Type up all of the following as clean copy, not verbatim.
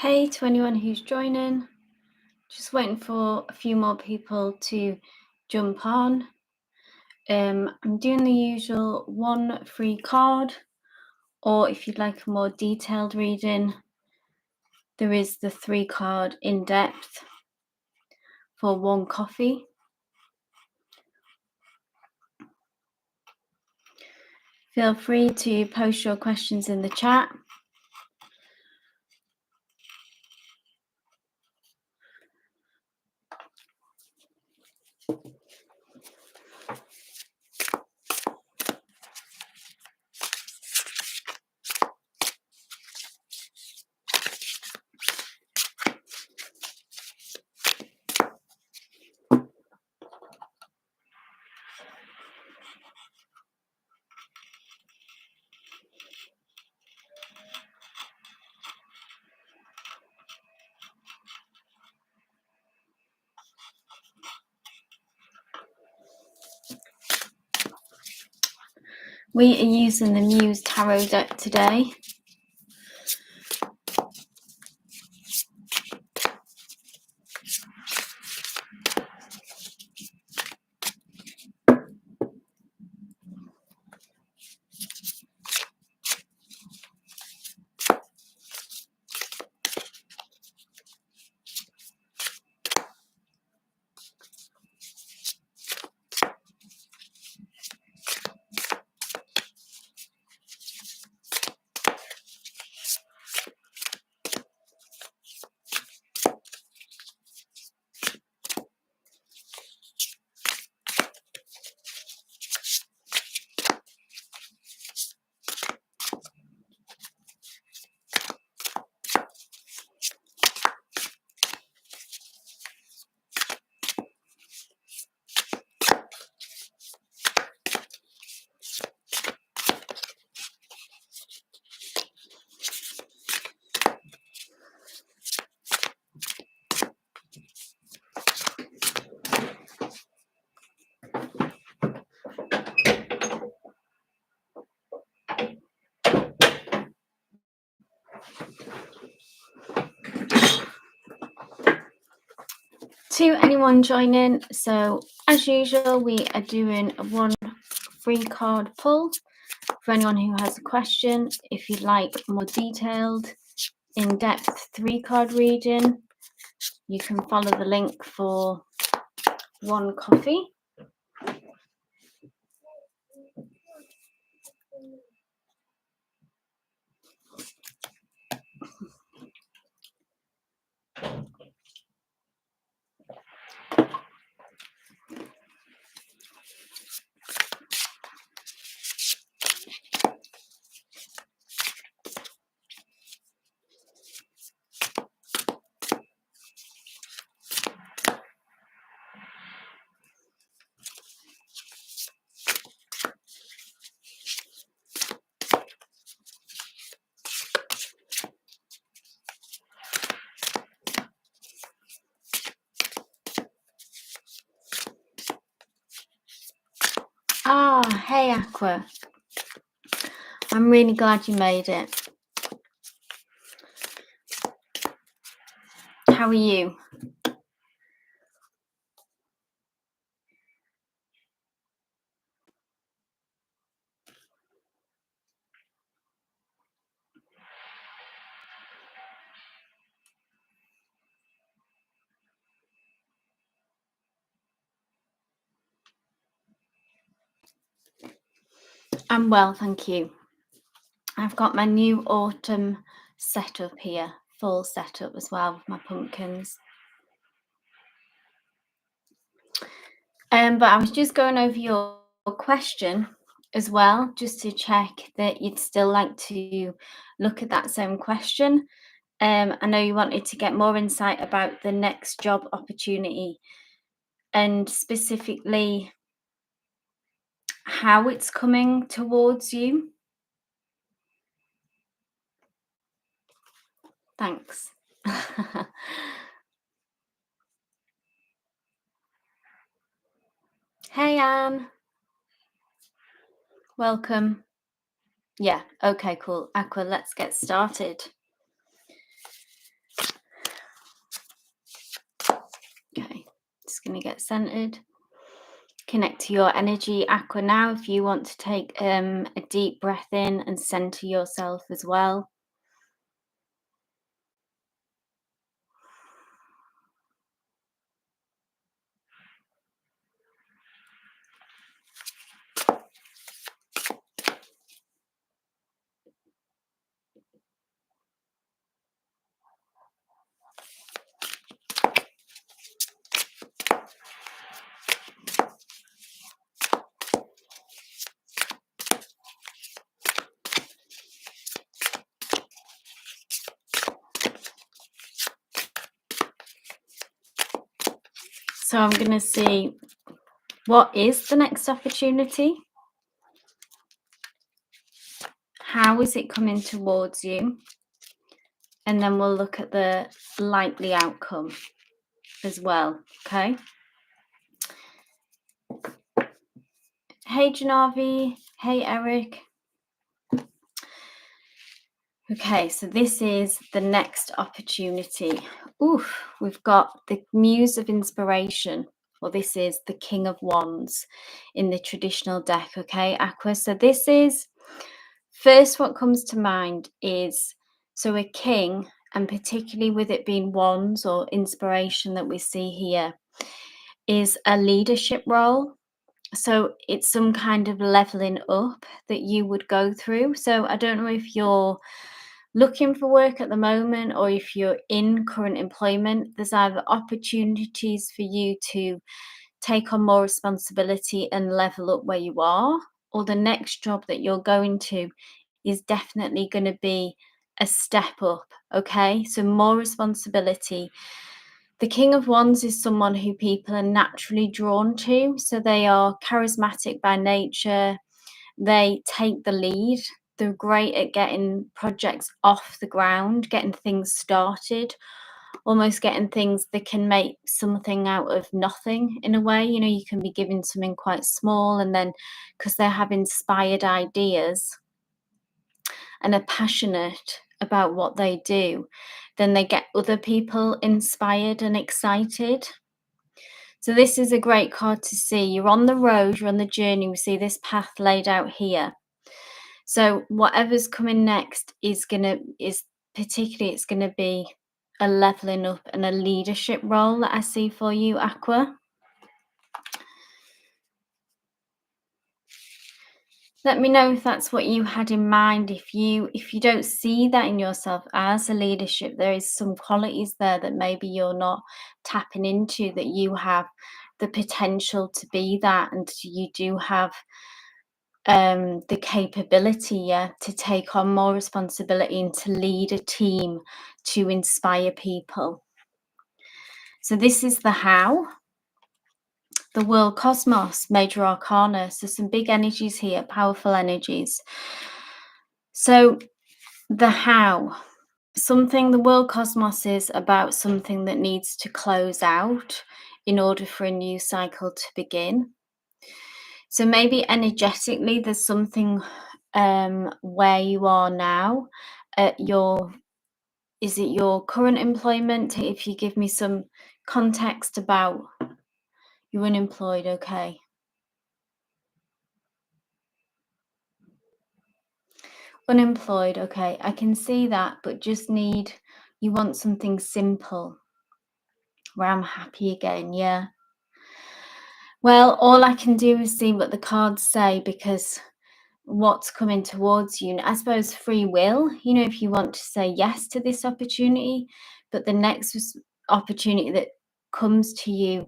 Hey to anyone who's joining. Just waiting for a few more people to jump on. I'm doing the usual one free card, or if you'd like a more detailed reading, there is the 3-card in depth for one coffee. Feel free to post your questions in the chat. We are using the Muse Tarot deck today. To anyone joining, so as usual, we are doing a one free card pull for anyone who has a question. If you'd like more detailed, in-depth 3-card reading, you can follow the link for one coffee. Hey Aqua. I'm really glad you made it. How are you? I'm well, thank you. I've got my new autumn setup here, full setup as well with my pumpkins. But I was just going over your question as well, just to check that you'd still like to look at that same question. I know you wanted to get more insight about the next job opportunity and specifically how it's coming towards you. Thanks. Hey, Anne. Welcome. Yeah, okay, cool. Aqua, let's get started. Just going to get centered. Connect to your energy, Aqua, now if you want to take a deep breath in and center yourself as well. So I'm going to see what is the next opportunity. How is it coming towards you? And then we'll look at the likely outcome as well, okay? Hey, Janavi. Hey, Eric. Okay, so this is the next opportunity. Oof, we've got the Muse of Inspiration, or this is the King of Wands in the traditional deck, okay, Aqua? So this is, first what comes to mind is, so a king, and particularly with it being wands or inspiration that we see here, is a leadership role. So it's some kind of leveling up that you would go through. So I don't know if you're looking for work at the moment or if you're in current employment, there's either opportunities for you to take on more responsibility and level up where you are, or the next job that you're going to is definitely going to be a step up. Okay, so more responsibility. The King of Wands is someone who people are naturally drawn to, so they are charismatic by nature. They take the lead. They're great at getting projects off the ground, getting things started, almost getting things that can make something out of nothing in a way. You know, you can be given something quite small, and then because they have inspired ideas and are passionate about what they do, then they get other people inspired and excited. So this is a great card to see. You're on the road, you're on the journey. We see this path laid out here. So whatever's coming next is particularly, it's gonna be a leveling up and a leadership role that I see for you, Aqua. Let me know if that's what you had in mind. If you don't see that in yourself as a leadership, there is some qualities there that maybe you're not tapping into, that you have the potential to be that, and you do have the capability, to take on more responsibility and to lead a team, to inspire people. So this is the how. The world cosmos, major arcana. So some big energies here, powerful energies. So the how. The world cosmos is about something that needs to close out in order for a new cycle to begin. So maybe energetically there's something where you are now at is it your current employment? If you give me some context about you're unemployed, okay. Unemployed, okay, I can see that, but you want something simple where I'm happy again, yeah. Well, all I can do is see what the cards say, because what's coming towards you, I suppose free will, you know, if you want to say yes to this opportunity, but the next opportunity that comes to you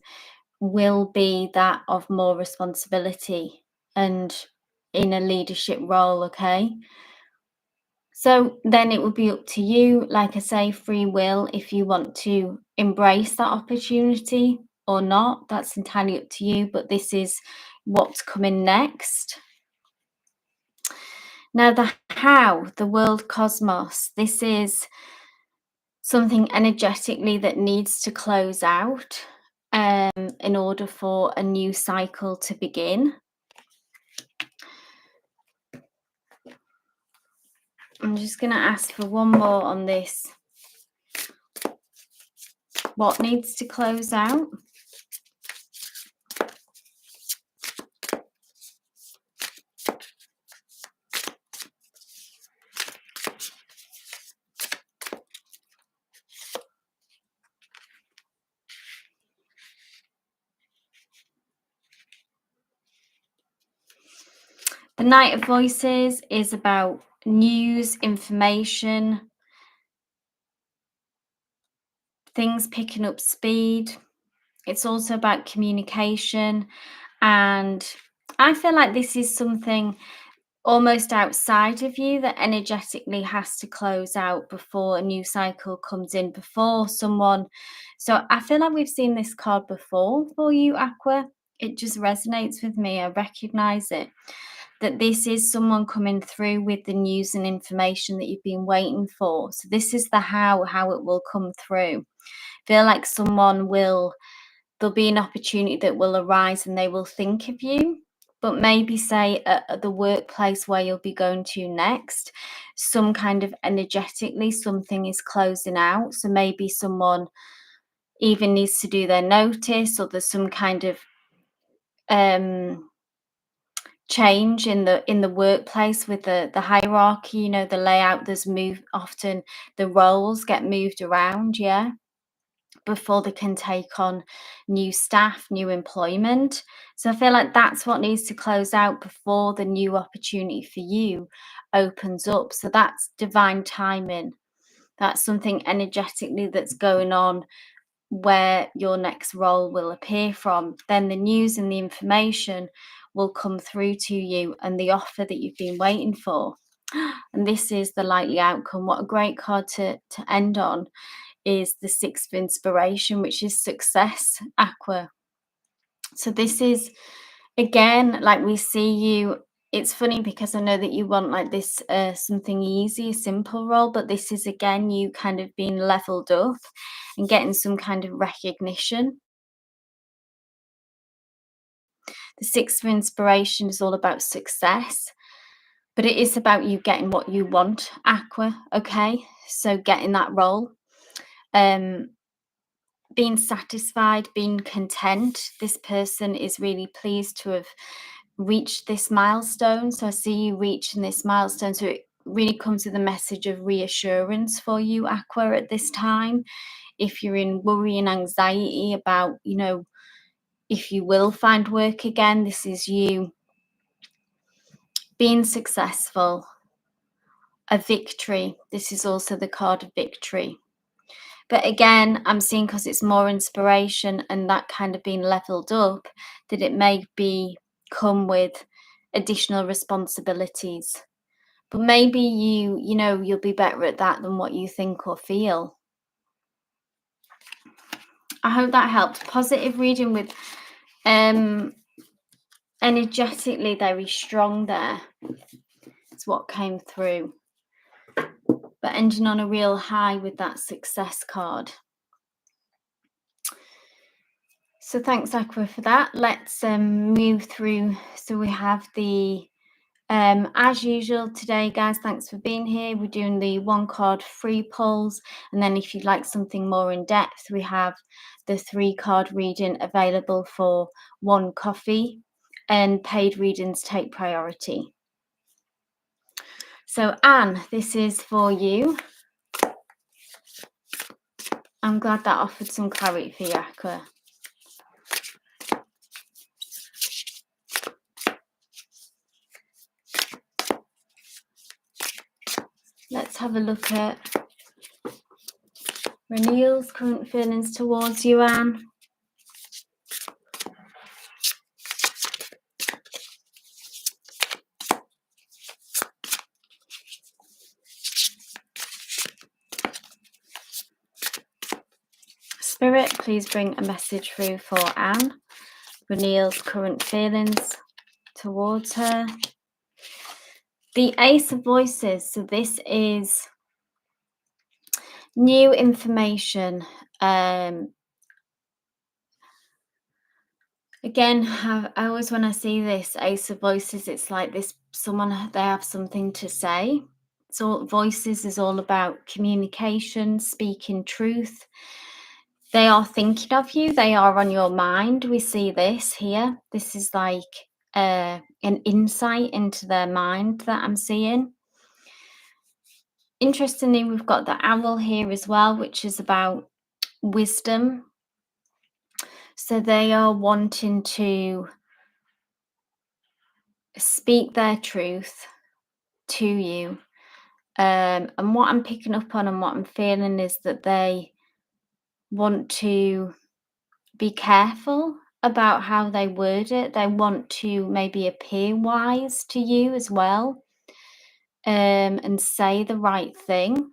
will be that of more responsibility and in a leadership role, okay? So then it would be up to you, like I say, free will, if you want to embrace that opportunity or not. That's entirely up to you, but this is what's coming next. Now, the how, the world cosmos, this is something energetically that needs to close out in order for a new cycle to begin. I'm just going to ask for one more on this. What needs to close out? The Knight of Voices is about news, information, things picking up speed. It's also about communication. And I feel like this is something almost outside of you that energetically has to close out before a new cycle comes in, before someone. So I feel like we've seen this card before for you, Aqua. It just resonates with me. I recognize it. That this is someone coming through with the news and information that you've been waiting for. So this is the how it will come through. Feel like there'll be an opportunity that will arise and they will think of you, but maybe say at the workplace where you'll be going to next, some kind of energetically something is closing out. So maybe someone even needs to do their notice, or there's some kind of change in the workplace with the hierarchy, you know, the layout. There's often the roles get moved around, yeah, before they can take on new staff, new employment. So I feel like that's what needs to close out before the new opportunity for you opens up. So that's divine timing. That's something energetically that's going on where your next role will appear from. Then the news and the information will come through to you, and the offer that you've been waiting for. And this is the likely outcome. What a great card to end on is the Six of Inspiration, which is success, Aqua. So this is, again, like we see you. It's funny because I know that you want like this something easy, a simple role, but this is again you kind of being leveled up and getting some kind of recognition. The Six of Inspiration is all about success, but it is about you getting what you want, Aqua. Okay, so getting that role, being satisfied, being content. This person is really pleased to have reached this milestone. So I see you reaching this milestone. So it really comes with a message of reassurance for you, Aqua, at this time. If you're in worry and anxiety about, you know, if you will find work again, this is you being successful, a victory. This is also the card of victory. But again, I'm seeing, because it's more inspiration and that kind of being leveled up, that it may be come with additional responsibilities. But maybe you know, you'll be better at that than what you think or feel. I hope that helped. Positive reading with energetically very strong there. It's what came through. But ending on a real high with that success card. So thanks, Aqua, for that. Let's move through. So we have the, as usual today, guys, thanks for being here. We're doing the one card free pulls. And then if you'd like something more in depth, we have the 3-card reading available for one coffee, and paid readings take priority. So Anne, this is for you. I'm glad that offered some clarity for you, Aqua. Let's have a look at Renewal's current feelings towards you, Anne. Spirit, please bring a message through for Anne. Renewal's current feelings towards her. The Ace of Voices. So this is new information. Again, I always, when I see this Ace of Voices, it's like this, they have something to say. So Voices is all about communication, speaking truth. They are thinking of you. They are on your mind. We see this here. This is like an insight into their mind that I'm seeing. Interestingly, we've got the owl here as well, which is about wisdom. So they are wanting to speak their truth to you. And what I'm picking up on and what I'm feeling is that they want to be careful about how they word it. They want to maybe appear wise to you as well, and say the right thing.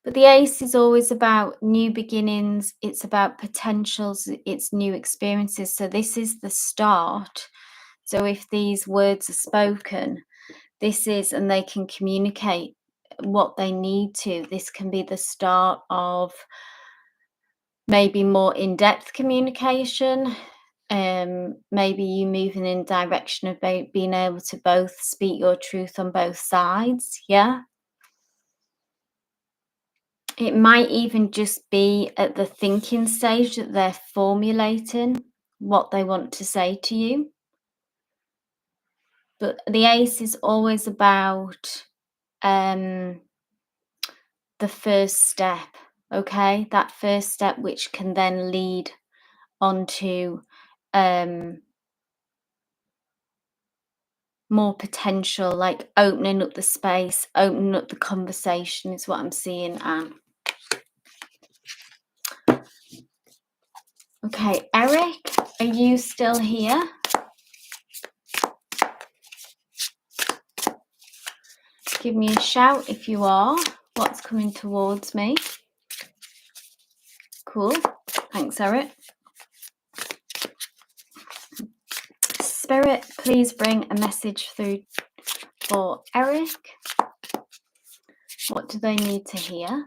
But the ace is always about new beginnings, it's about potentials, it's new experiences. So this is the start. So if these words are spoken, this is, and they can communicate what they need to, this can be the start of maybe more in-depth communication. Maybe you moving in direction of being able to both speak your truth on both sides. Yeah. It might even just be at the thinking stage that they're formulating what they want to say to you. But the ace is always about the first step, okay? That first step which can then lead onto more potential, like opening up the space, opening up the conversation is what I'm seeing, Anne. Okay, Eric, are you still here? Give me a shout if you are. What's coming towards me? Cool. Thanks, Eric. Spirit, please bring a message through for Eric. What do they need to hear?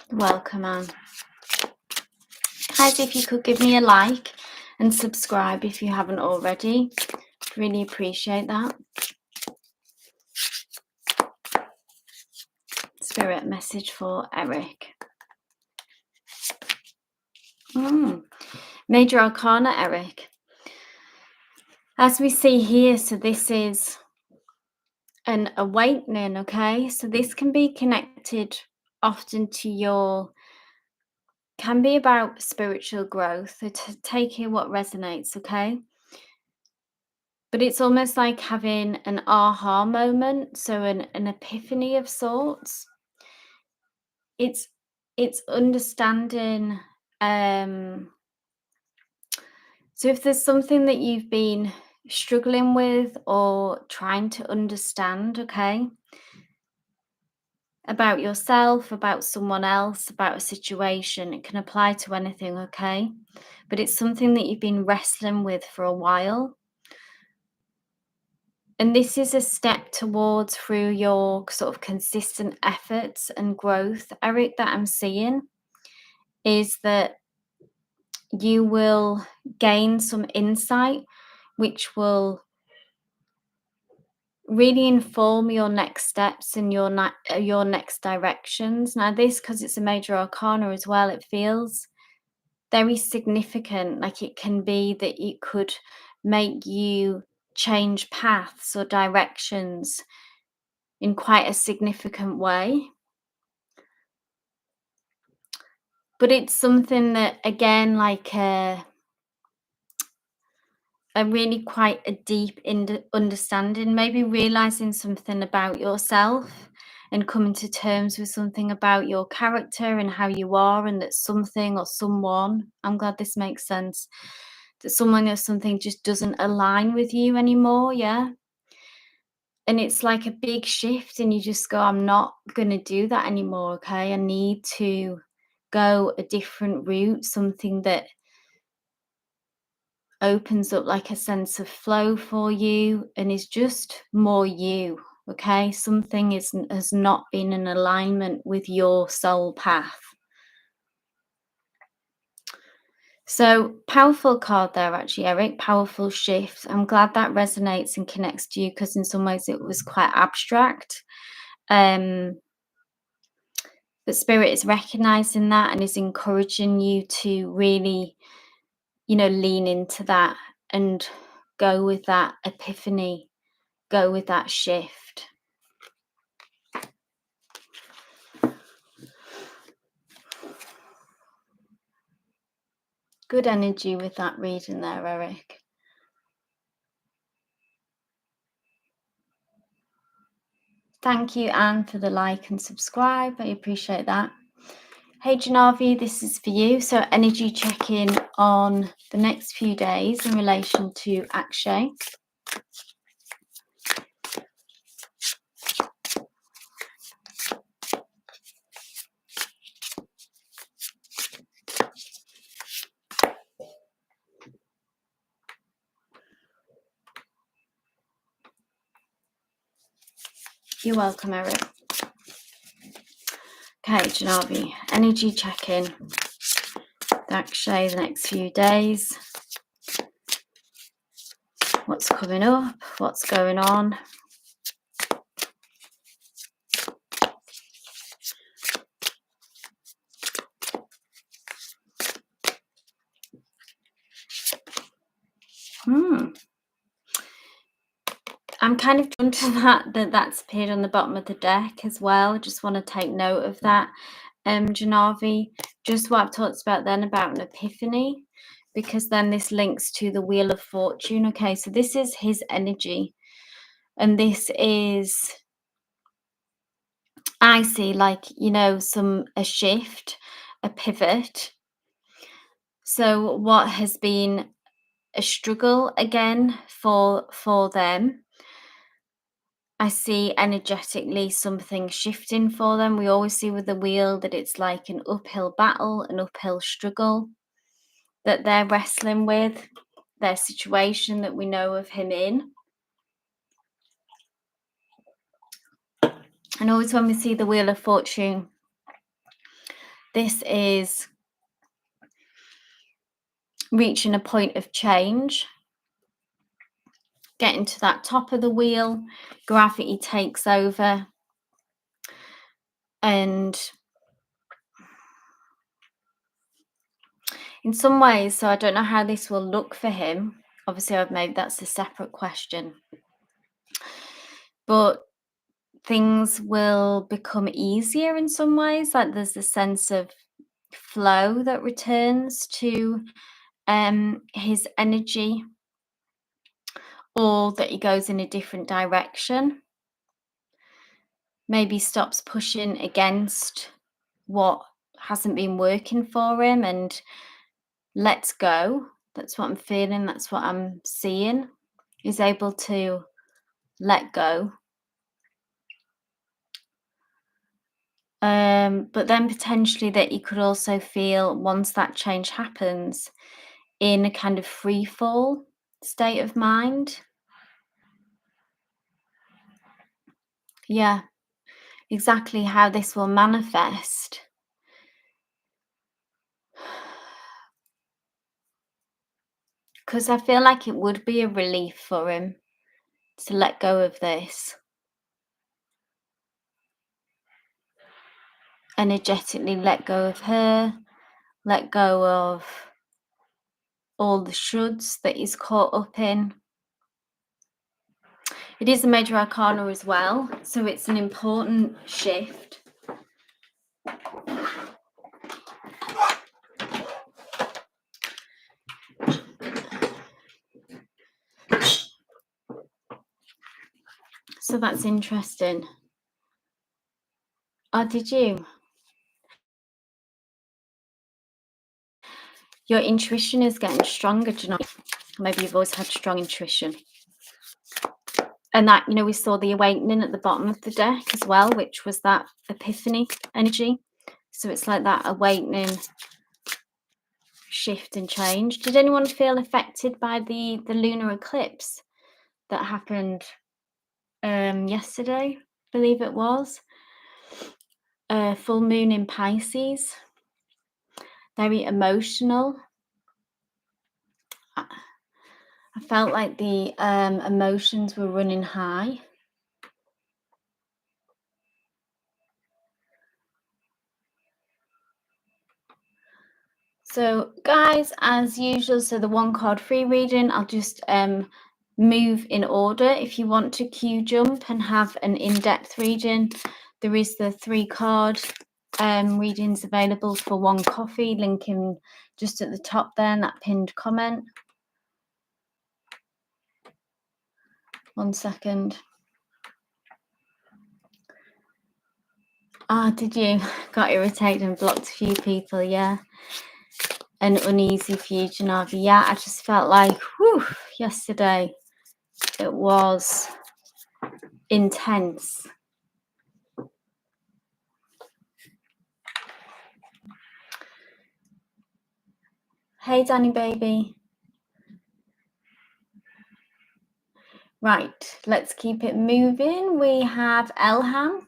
Welcome, Anne. Guys, if you could give me a like and subscribe if you haven't already. Really appreciate that. Spirit message for Eric. Major Arcana, Eric. As we see here, so this is an awakening, okay? So this can be connected often to can be about spiritual growth. So take here what resonates, okay? But it's almost like having an aha moment, so an epiphany of sorts. It's understanding. So if there's something that you've been struggling with or trying to understand, okay, about yourself, about someone else, about a situation, it can apply to anything, okay? But it's something that you've been wrestling with for a while. And this is a step towards, through your sort of consistent efforts and growth, Eric, that I'm seeing, is that you will gain some insight which will really inform your next steps and your next directions. Now this, because it's a major arcana as well, it feels very significant. Like it can be that it could make you change paths or directions in quite a significant way. But it's something that, again, like a really quite a deep understanding, maybe realizing something about yourself and coming to terms with something about your character and how you are, and that something or someone, I'm glad this makes sense, that someone or something just doesn't align with you anymore. Yeah. And it's like a big shift, and you just go, I'm not going to do that anymore. Okay. I need to go a different route, something that opens up like a sense of flow for you and is just more you. Okay, something has not been in alignment with your soul path. So powerful card there, actually, Eric. Powerful shift. I'm glad that resonates and connects to you, because in some ways it was quite abstract. But Spirit is recognizing that and is encouraging you to really, lean into that and go with that epiphany, go with that shift. Good energy with that reading there, Eric. Thank you, Anne, for the like and subscribe. I appreciate that. Hey, Janavi, this is for you. So energy check-in on the next few days in relation to Akshay. You're welcome, Eric. Okay, Janavi, energy check-in. Akshay, the next few days. What's coming up? What's going on? I'm kind of drawn to that's appeared on the bottom of the deck as well. I just want to take note of that, Janavi. Just what I've talked about then about an epiphany, because then this links to the Wheel of Fortune. Okay, so this is his energy, and this is, I see, like, a shift, a pivot. So what has been a struggle again for them, I see energetically something shifting for them. We always see with the wheel that it's like an uphill battle, an uphill struggle that they're wrestling with, their situation that we know of him in. And always when we see the Wheel of Fortune, this is reaching a point of change, getting to that top of the wheel, gravity takes over, and in some ways, so I don't know how this will look for him. Obviously, I've made that's a separate question. But things will become easier in some ways. Like there's a sense of flow that returns to his energy, or that he goes in a different direction. Maybe stops pushing against what hasn't been working for him and lets go. That's what I'm feeling. That's what I'm seeing. He's able to let go. But then potentially that you could also feel, once that change happens, in a kind of free fall state of mind. Yeah, exactly how this will manifest. Because I feel like it would be a relief for him to let go of this. Energetically let go of her, let go of all the shoulds that he's caught up in. It is a major arcana as well, so it's an important shift. So that's interesting. Oh, did you? Your intuition is getting stronger, do you know? Maybe you've always had strong intuition. And that, we saw the awakening at the bottom of the deck as well, which was that epiphany energy. So it's like that awakening, shift and change. Did anyone feel affected by the lunar eclipse that happened yesterday, I believe it was. Full moon in Pisces. Very emotional. I felt like the emotions were running high. So guys, as usual, so the one card free reading, I'll just move in order. If you want to queue jump and have an in-depth reading, there is the 3 card readings available for one coffee, link in just at the top there in that pinned comment. 1 second. Did you? Got irritated and blocked a few people, yeah. And uneasy for you, Janavi. Yeah, I just felt like, whew, yesterday it was intense. Hey, Danny baby. Right, let's keep it moving. We have Elham.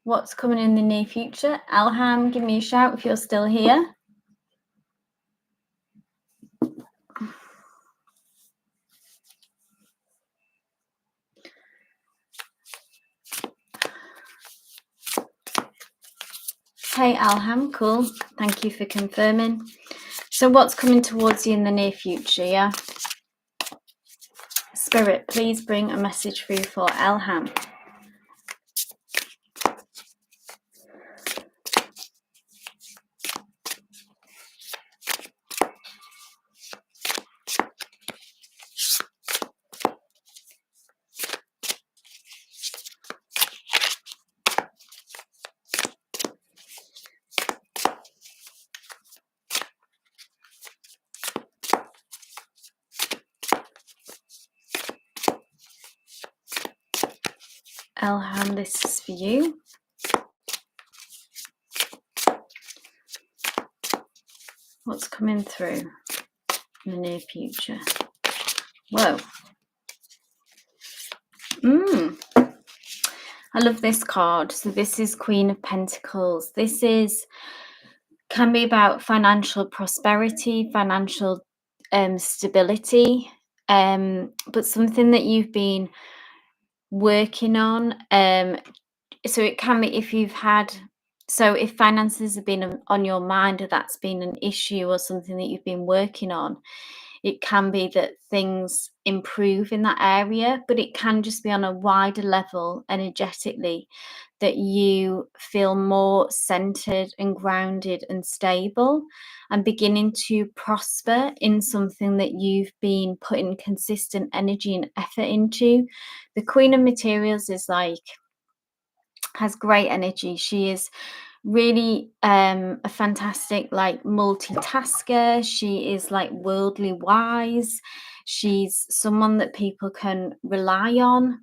What's coming in the near future? Elham, give me a shout if you're still here. Hey, Elham, cool. Thank you for confirming. So what's coming towards you in the near future, yeah? Spirit, please bring a message through for Elham. Elham, this is for you. What's coming through in the near future? Whoa. I love this card. So this is Queen of Pentacles. This can be about financial prosperity, financial stability, but something that you've been working on. So it can be if finances have been on your mind, or that's been an issue or something that you've been working on, it can be that things improve in that area, but it can just be on a wider level energetically that you feel more centered and grounded and stable and beginning to prosper in something that you've been putting consistent energy and effort into. The Queen of Materials has great energy. She is really a fantastic multitasker. She is worldly wise. She's someone that people can rely on.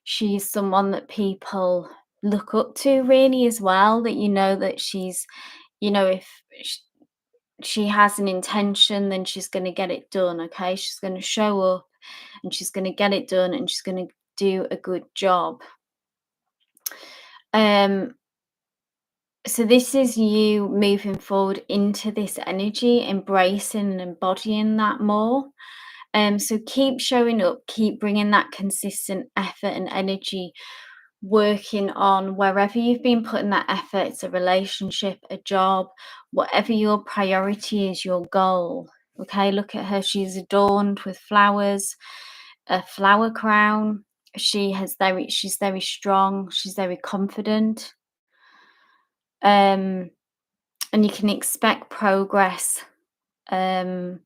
She's someone that people look up to really as well, that she's, if she has an intention, then she's going to get it done. Okay, she's going to show up and she's going to get it done and she's going to do a good job. So this is you moving forward into this energy, embracing and embodying that more. So keep showing up, keep bringing that consistent effort and energy, working on wherever you've been putting that effort. It's a relationship, a job, whatever your priority is, your goal. Okay, look at her. She's adorned with flowers, a flower crown. She's very strong. She's very confident. And you can expect progress and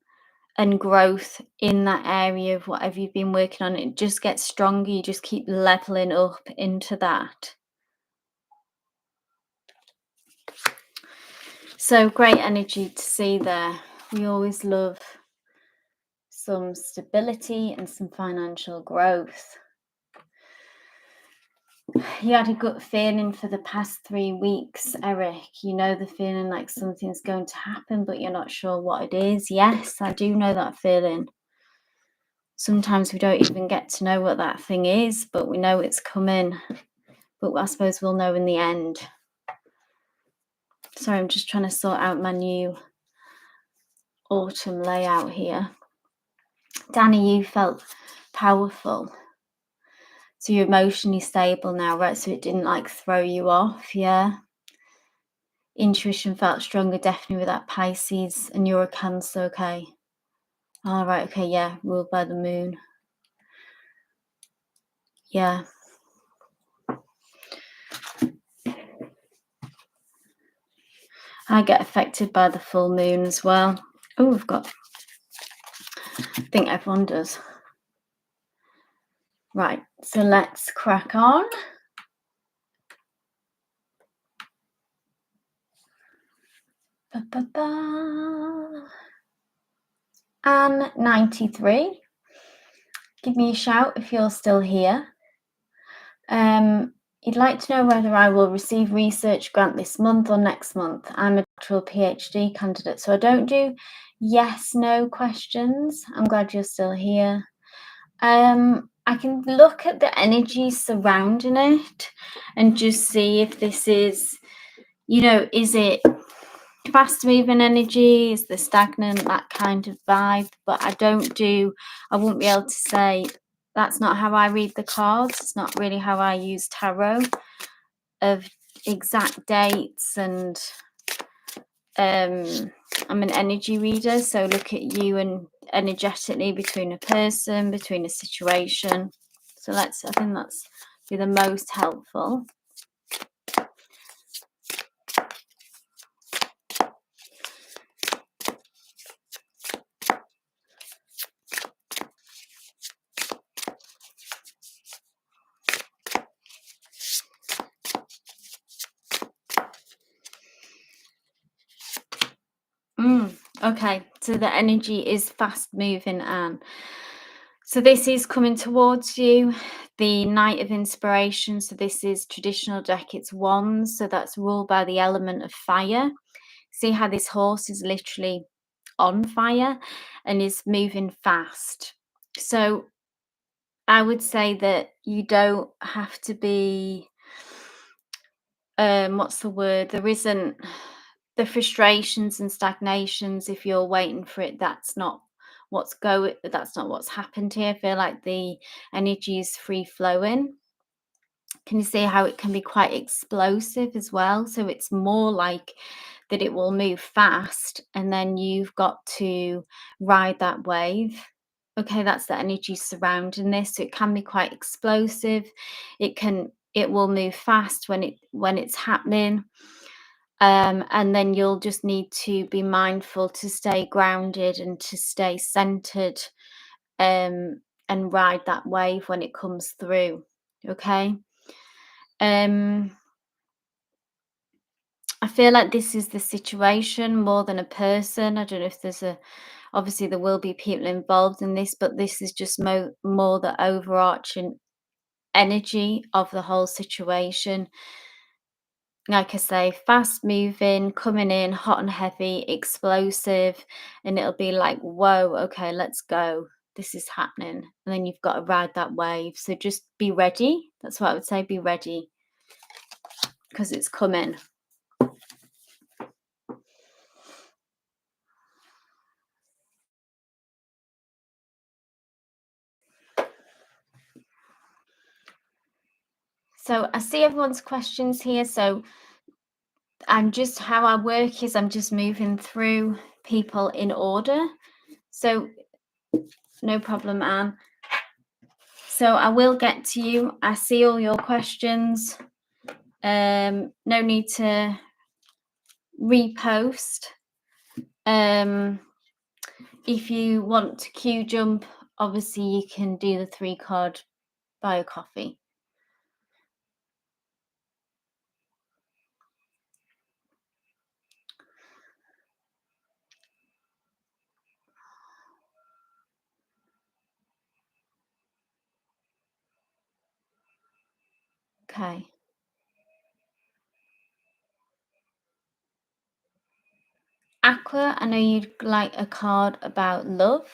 growth in that area of whatever you've been working on. It just gets stronger. You just keep leveling up into that. So great energy to see there. We always love some stability and some financial growth. You had a gut feeling for the past 3 weeks, Eric. You know the feeling like something's going to happen, but you're not sure what it is. Yes, I do know that feeling. Sometimes we don't even get to know what that thing is, but we know it's coming. But I suppose we'll know in the end. Sorry, I'm just trying to sort out my new autumn layout here. Danny, you felt powerful. So you're emotionally stable now, right? So it didn't like throw you off, yeah? Intuition felt stronger, definitely with that Pisces, and you're a Cancer, okay? All right, okay, yeah, ruled by the moon. Yeah. I get affected by the full moon as well. Oh, we've got, I think everyone does. Right, so let's crack on. Anne 93. Give me a shout if you're still here. You'd like to know whether I will receive research grant this month or next month. I'm a doctoral PhD candidate, so I don't do yes/no questions. I'm glad you're still here. I can look at the energy surrounding it and just see if this is, is it fast moving energy? Is the stagnant, that kind of vibe? But I won't be able to say that's not how I read the cards. It's not really how I use tarot of exact dates, and I'm an energy reader, so look at you and energetically between a person, between a situation. So I think that's be the most helpful. Okay, so the energy is fast moving, Anne. So this is coming towards you, the Knight of Inspiration. So this is traditional deck, it's wands, so that's ruled by the element of fire. See how this horse is literally on fire and is moving fast. So I would say that you don't have to be, what's the word? There isn't the frustrations and stagnations if you're waiting for it. That's not what's happened here. I feel like the energy is free flowing. Can you see how it can be quite explosive as well? So it's more like that it will move fast and then you've got to ride that wave. Okay, that's the energy surrounding this. So it can be quite explosive. It will move fast when it's happening. And then you'll just need to be mindful to stay grounded and to stay centered, and ride that wave when it comes through. Okay. I feel like this is the situation more than a person. I don't know if obviously there will be people involved in this, but this is just more the overarching energy of the whole situation. Like I say, fast moving, coming in hot and heavy, explosive, and it'll be like, whoa, okay, let's go. This is happening. And then you've got to ride that wave. So just be ready. That's what I would say, be ready, because it's coming. So I see everyone's questions here. So how I work is I'm just moving through people in order. So no problem, Anne. So I will get to you. I see all your questions. No need to repost. If you want to queue jump, obviously you can do the 3-card buy a coffee. Okay. Aqua, I know you'd like a card about love.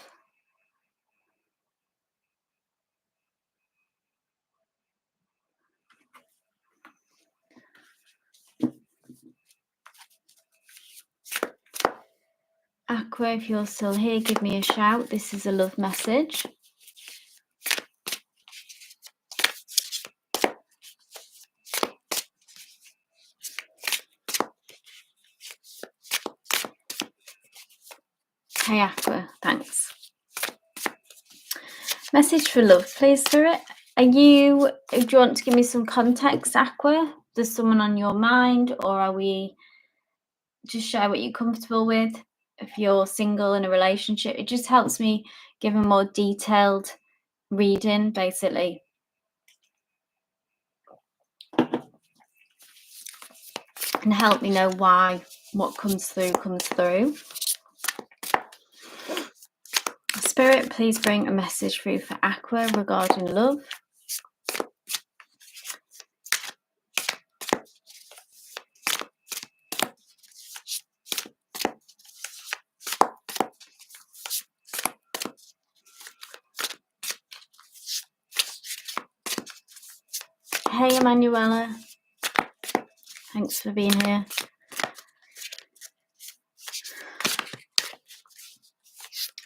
Aqua, if you're still here, give me a shout. This is a love message. Hey, Aqua, thanks. Message for love, please, Spirit. Do you want to give me some context, Aqua? There's someone on your mind, or are we just share what you're comfortable with? If you're single in a relationship, it just helps me give a more detailed reading, basically. And help me know why what comes through comes through. Spirit, please bring a message through for Aqua regarding love. Hey, Emanuela. Thanks for being here.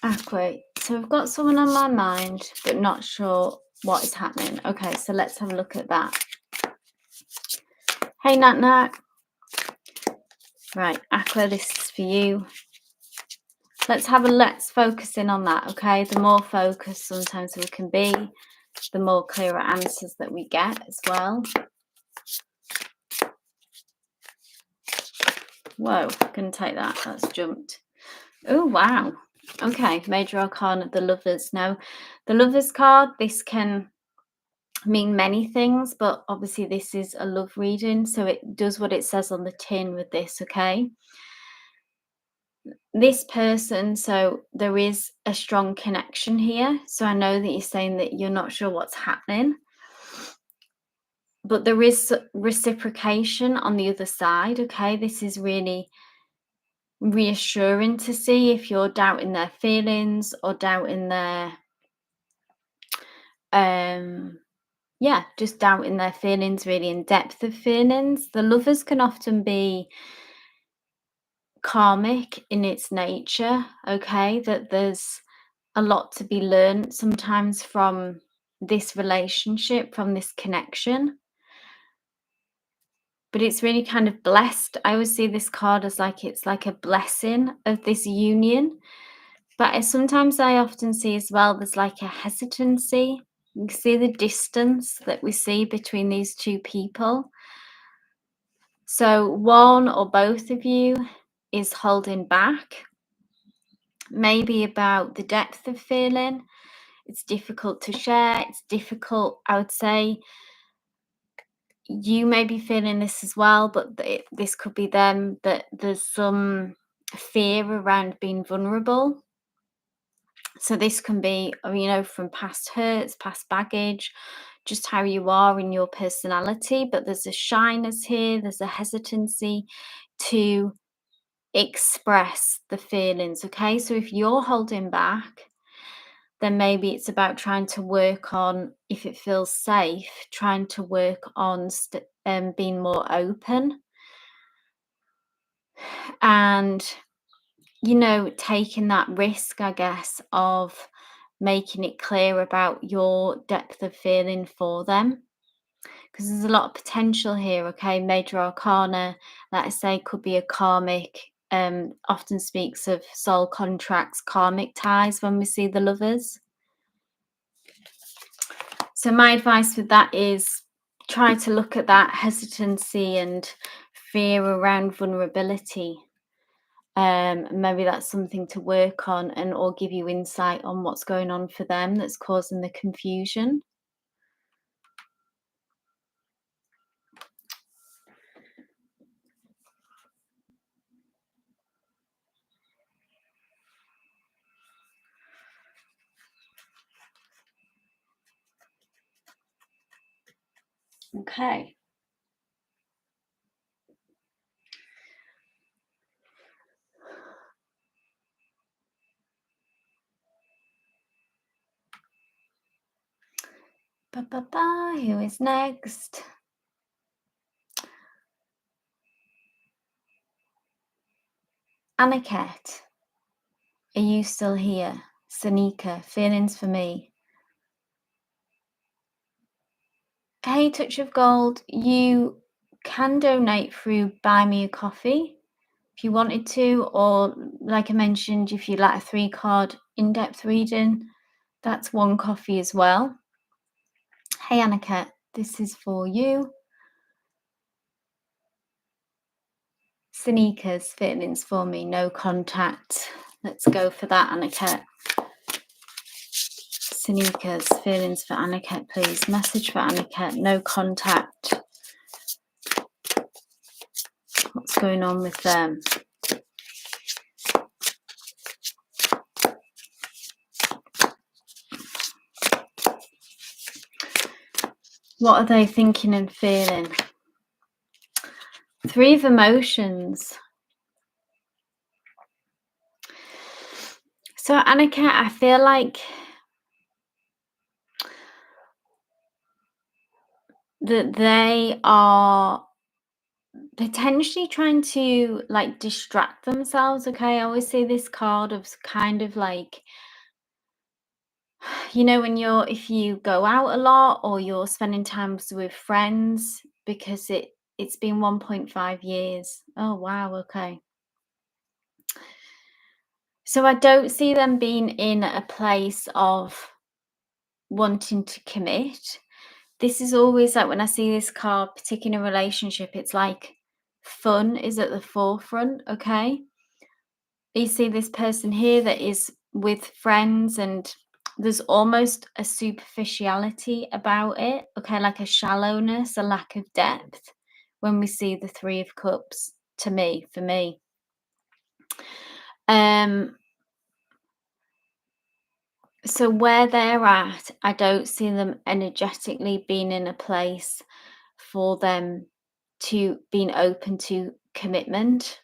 Aqua, so I've got someone on my mind, but not sure what is happening. Okay, so let's have a look at that. Hey, Nat Nat. Right, Aqua, this is for you. Let's focus in on that, okay? The more focused sometimes we can be, the more clearer answers that we get as well. Whoa, gonna take that. That's jumped. Oh, wow. Okay, Major Arcana, the Lovers. Now, the Lovers card, this can mean many things, but obviously this is a love reading, so it does what it says on the tin with this, okay? This person, so there is a strong connection here. So I know that you're saying that you're not sure what's happening, but there is reciprocation on the other side, okay? This is really reassuring to see if you're doubting their feelings or doubting their just doubting their feelings, really in depth of feelings. The Lovers can often be karmic in its nature, okay? That there's a lot to be learned sometimes from this relationship, from this connection. But it's really kind of blessed. I always see this card as like it's like a blessing of this union. But sometimes I often see as well, there's like a hesitancy. You can see the distance that we see between these two people. So one or both of you is holding back, maybe about the depth of feeling. It's difficult to share. It's difficult, I would say. You may be feeling this as well, but this could be them, that there's some fear around being vulnerable. So this can be, from past hurts, past baggage, just how you are in your personality. But there's a shyness here. There's a hesitancy to express the feelings, okay? So if you're holding back, then maybe it's about trying to work on, if it feels safe, trying to work on being more open and, taking that risk, I guess, of making it clear about your depth of feeling for them. Because there's a lot of potential here, okay? Major Arcana, like I say, could be a karmic, often speaks of soul contracts, karmic ties when we see the Lovers. So my advice with that is try to look at that hesitancy and fear around vulnerability. Maybe that's something to work on or give you insight on what's going on for them that's causing the confusion. Okay. Who is next? Aniket, are you still here? Sanika, feelings for me. Hey, Touch of Gold, you can donate through Buy Me a Coffee if you wanted to, or like I mentioned, if you'd like a 3-card in-depth reading, that's 1 coffee as well. Hey, Aniket, this is for you. Sanika's feelings for me, no contact. Let's go for that, Aniket. Sanika's feelings for Aniket, please. Message for Aniket, no contact. What's going on with them? What are they thinking and feeling? 3 of emotions. So, Aniket, I feel like that they are potentially trying to like distract themselves. Okay, I always see this card of kind of like, you know, when if you go out a lot or you're spending times with friends, because it's been 1.5 years. Oh wow, okay. So I don't see them being in a place of wanting to commit. This is always like when I see this card, particularly in a relationship, it's like fun is at the forefront, okay? You see this person here that is with friends and there's almost a superficiality about it, okay? Like a shallowness, a lack of depth when we see the 3 of Cups, for me. So where they're at, I don't see them energetically being in a place for them to being open to commitment.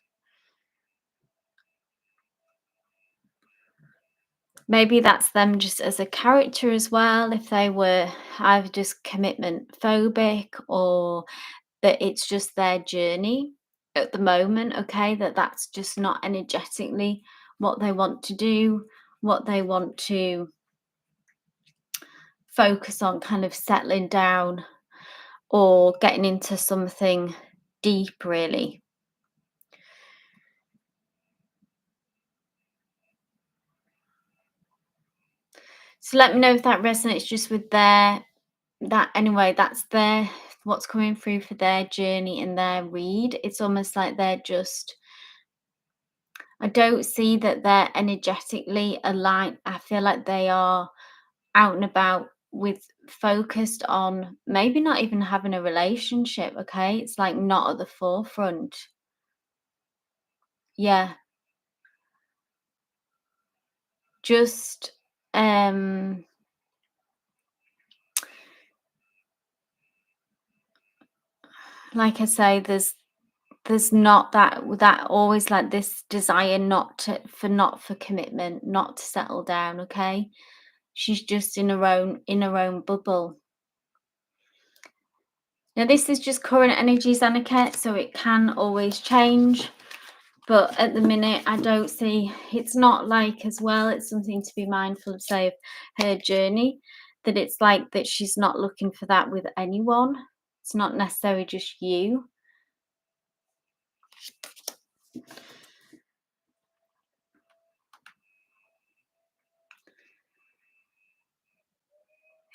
Maybe that's them just as a character as well, if they were either just commitment phobic or that it's just their journey at the moment, okay? That's just not energetically what they want to do, what they want to focus on, kind of settling down or getting into something deep, really. So let me know if that resonates just with that's what's coming through for their journey and their read. It's almost like they're just, I don't see that they're energetically aligned. I feel like they are out and about with focused on maybe not even having a relationship, okay? It's like not at the forefront. Yeah. Just like I say, there's not that always like this desire not for commitment, not to settle down, okay? She's just in her own bubble. Now this is just current energies, Aniket, so it can always change. But at the minute, I don't see, it's not like as well, it's something to be mindful of, say, of her journey, that it's like that she's not looking for that with anyone. It's not necessarily just you.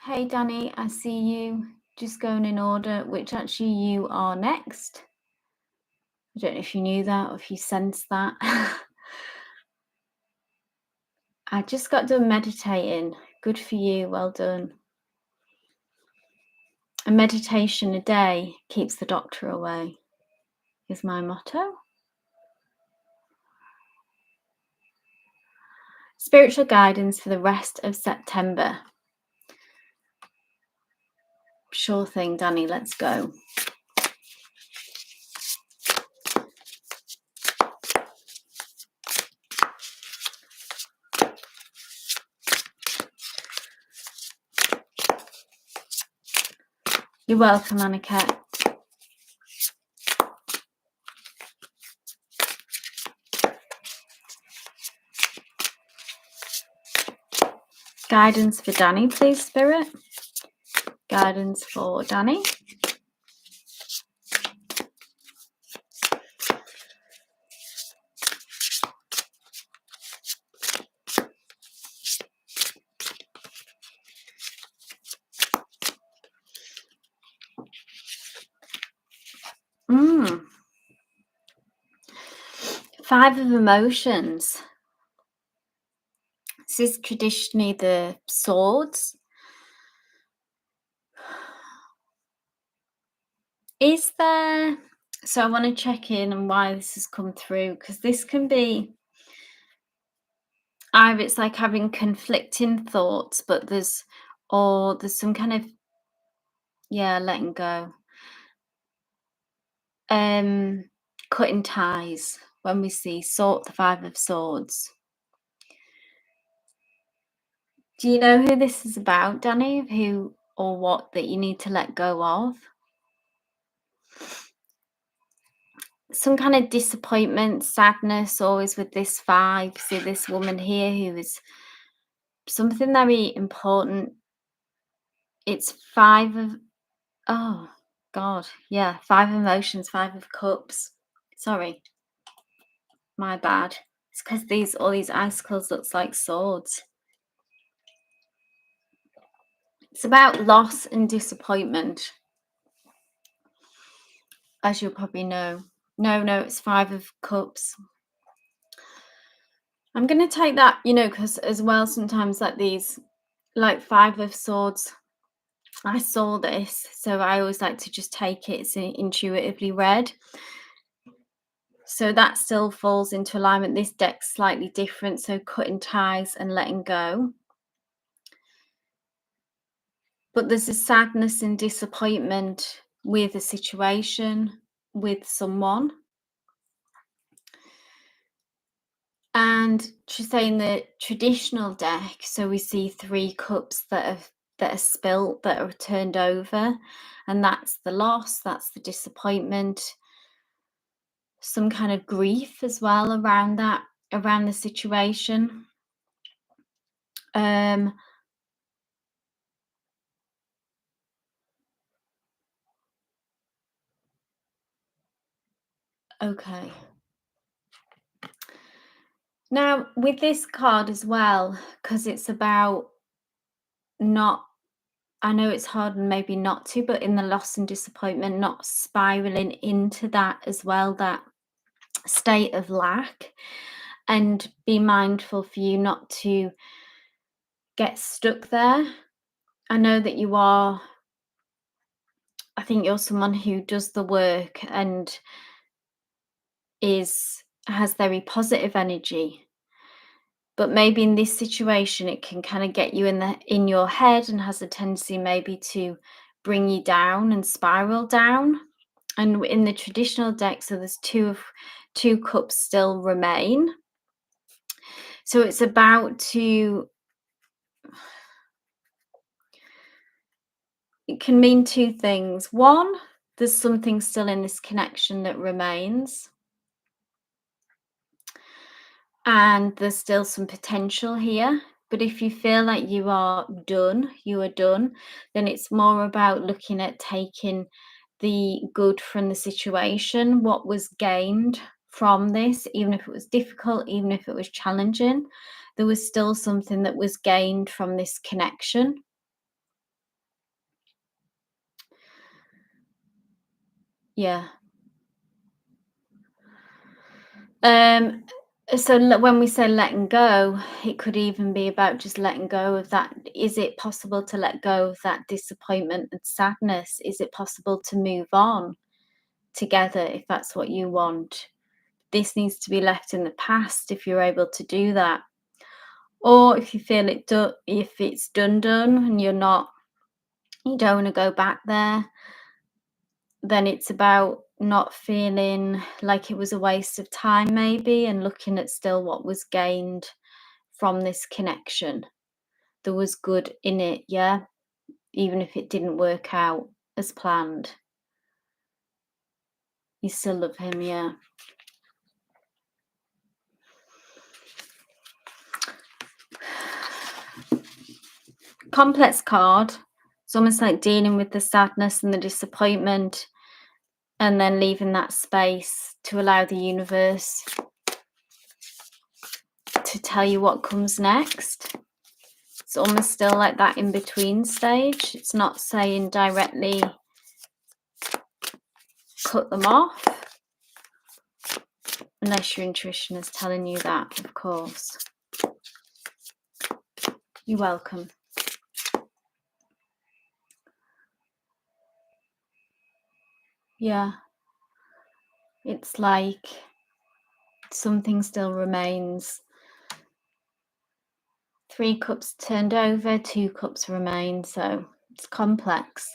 Hey, Danny, I see you. Just going in order, which actually you are next. I don't know if you knew that or if you sensed that. I just got done meditating. Good for you. Well done. A meditation a day keeps the doctor away, is my motto. Spiritual guidance for the rest of September. Sure thing, Danny. Let's go. You're welcome, Aniket. Guidance for Danny, please, Spirit. Guidance for Danny. Five of Emotions. This is traditionally the swords. Is there... So I want to check in on why this has come through, because this can be either it's like having conflicting thoughts, but there's some kind of, letting go. Cutting ties when we see the Five of Swords. Do you know who this is about, Danny? Who or what that you need to let go of? Some kind of disappointment, sadness, always with this five. See this woman here who is something very important. It's five of, oh God, yeah, Five Emotions, Five of Cups. Sorry, my bad. It's because all these icicles looks like swords. It's about loss and disappointment, as you'll probably know. No, it's Five of Cups. I'm going to take that, because as well, sometimes like these, like Five of Swords, I saw this, so I always like to just take it. It's intuitively read. So that still falls into alignment. This deck's slightly different, so cutting ties and letting go. But there's a sadness and disappointment with a situation, with someone. And she's saying the traditional deck, so we see three cups that are spilt, that are turned over, and that's the loss, that's the disappointment, some kind of grief as well around the situation. Okay. Now, with this card as well, because it's about I know it's hard and maybe not to, but in the loss and disappointment, not spiraling into that as well, that state of lack, and be mindful for you not to get stuck there. I know that I think you're someone who does the work and has very positive energy. But maybe in this situation, it can kind of get you in your head and has a tendency maybe to bring you down and spiral down. And in the traditional deck, so there's two cups still remain. So it's about it can mean two things. One, there's something still in this connection that remains. And there's still some potential here. But if you feel like you are done, then it's more about looking at taking the good from the situation, what was gained from this, even if it was difficult, even if it was challenging, there was still something that was gained from this connection. Yeah. So when we say letting go, it could even be about just letting go of that. Is it possible to let go of that disappointment and sadness? Is it possible to move on together if that's what you want? This needs to be left in the past if you're able to do that. Or if you feel if it's done and you don't want to go back there, then it's about not feeling like it was a waste of time maybe, and looking at still what was gained from this connection. There was good in it, yeah, even if it didn't work out as planned. You still love him, yeah. Complex card. It's almost like dealing with the sadness and the disappointment and then leaving that space to allow the universe to tell you what comes next. It's almost still like that in between stage. It's not saying directly cut them off, unless your intuition is telling you that, of course. You're welcome. Yeah. It's like something still remains. 3 cups turned over, 2 cups remain, so it's complex.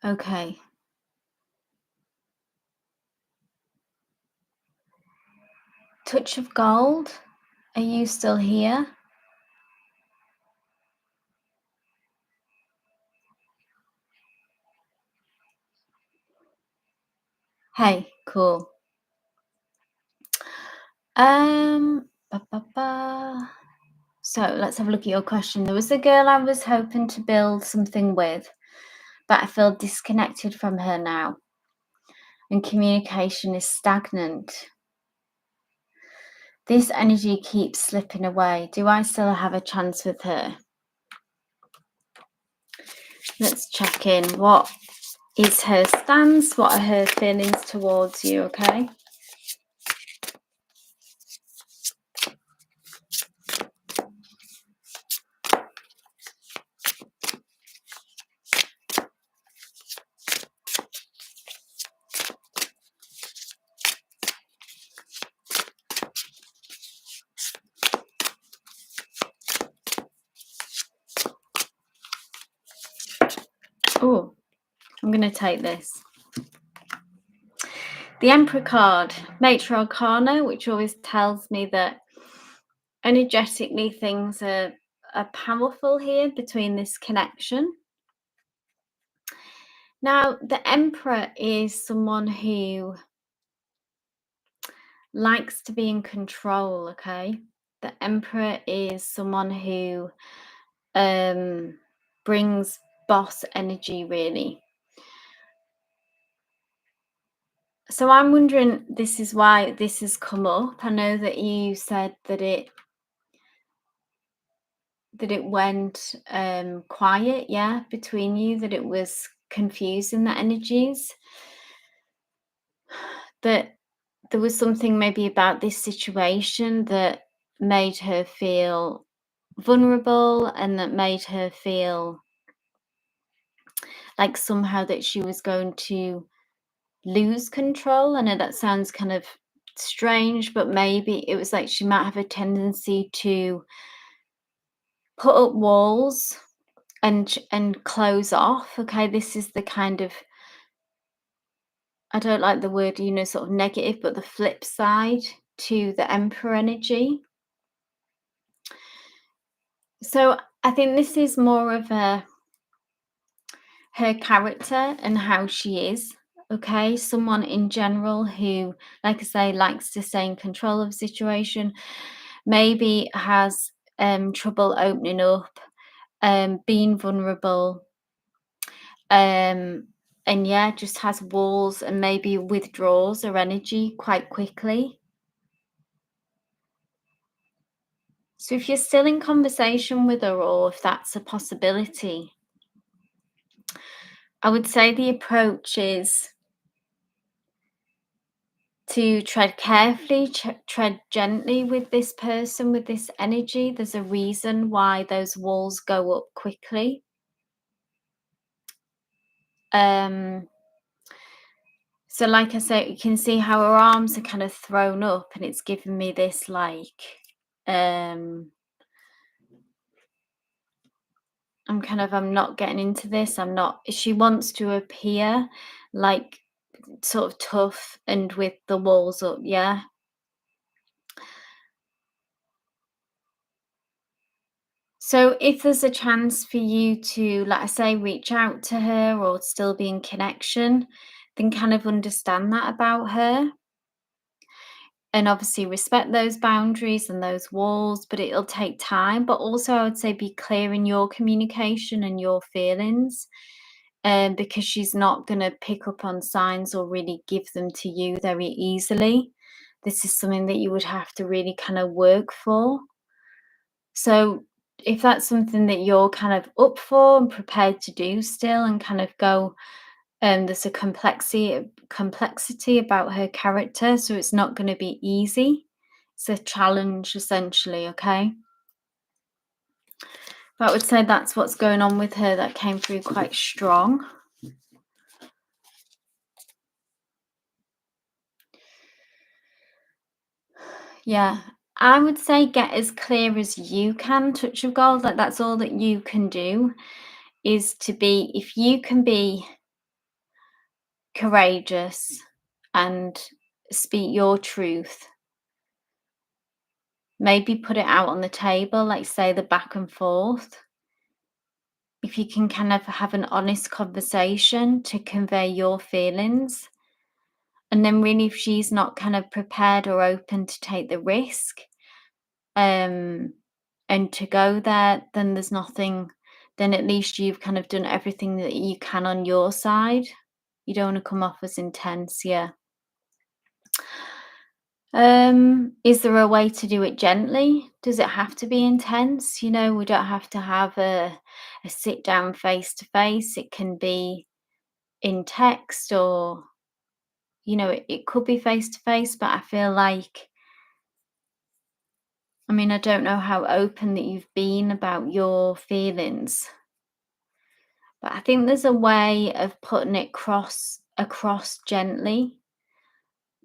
Okay. Touch of gold. Are you still here? Hey, cool. So let's have a look at your question. There was a girl I was hoping to build something with, but I feel disconnected from her now, and communication is stagnant. This energy keeps slipping away. Do I still have a chance with her? Let's check in. What is her stance? What are her feelings towards you, okay? Oh, I'm going to take this. The Emperor card, Major Arcana, which always tells me that energetically things are powerful here between this connection. Now, the Emperor is someone who likes to be in control, okay? The Emperor is someone who brings boss energy, really. So I'm wondering, this is why this has come up. I know that you said that it went quiet, yeah, between you, that it was confusing, the energies, that there was something maybe about this situation that made her feel vulnerable and that made her feel like somehow that she was going to lose control. I know that sounds kind of strange, but maybe it was like she might have a tendency to put up walls and close off. Okay, this is the kind of, I don't like the word, sort of negative, but the flip side to the Emperor energy. So I think this is more of her character and how she is. Okay, someone in general who, like I say, likes to stay in control of the situation, maybe has trouble opening up, being vulnerable, and yeah, just has walls and maybe withdraws her energy quite quickly. So if you're still in conversation with her, or if that's a possibility, I would say the approach is to tread carefully, tread gently with this person, with this energy. There's a reason why those walls go up quickly. So like I said, you can see how her arms are kind of thrown up, and it's giving me this like, I'm not getting into this. She wants to appear like sort of tough and with the walls up, yeah. So if there's a chance for you to, like I say, reach out to her or still be in connection, then kind of understand that about her. and obviously respect those boundaries and those walls, but it'll take time. But also, I would say be clear in your communication and your feelings, because she's not going to pick up on signs or really give them to you very easily. This is something that you would have to really kind of work for. So, if that's something that you're kind of up for and prepared to do still, and kind of go, there's a complexity about her character, so it's not going to be easy. It's a challenge, essentially. Okay, but I would say that's what's going on with her. That came through quite strong. Yeah, I would say get as clear as you can, Touch of Gold. Like, that's all that you can do, is to be, if you can be courageous and speak your truth, maybe put it out on the table, like say the back and forth. If you can kind of have an honest conversation to convey your feelings, and then really if she's not kind of prepared or open to take the risk, and to go there, then there's nothing, then at least you've kind of done everything that you can on your side. You don't want to come off as intense. Yeah. Is there a way to do it gently? Does it have to be intense? We don't have to have a sit down face to face. It can be in text, or it could be face to face, but I feel like, I don't know how open that you've been about your feelings, but I think there's a way of putting it across gently,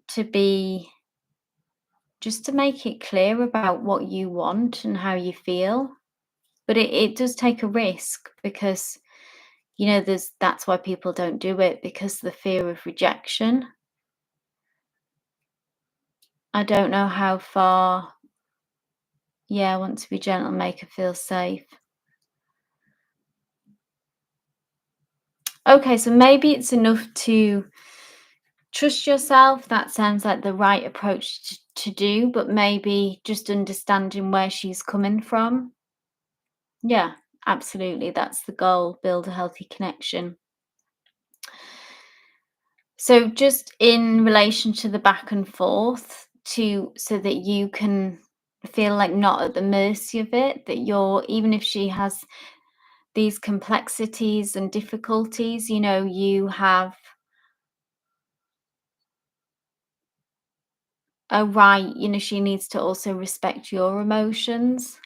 to be, just to make it clear about what you want and how you feel. But it does take a risk, because that's why people don't do it, because the fear of rejection. I don't know how far. Yeah, I want to be gentle and make her feel safe. Okay, so maybe it's enough to trust yourself. That sounds like the right approach to do, but maybe just understanding where she's coming from. Yeah, absolutely. That's the goal. Build a healthy connection. So just in relation to the back and forth, so that you can feel like not at the mercy of it, that you're, even if she has these complexities and difficulties, you have a right, she needs to also respect your emotions.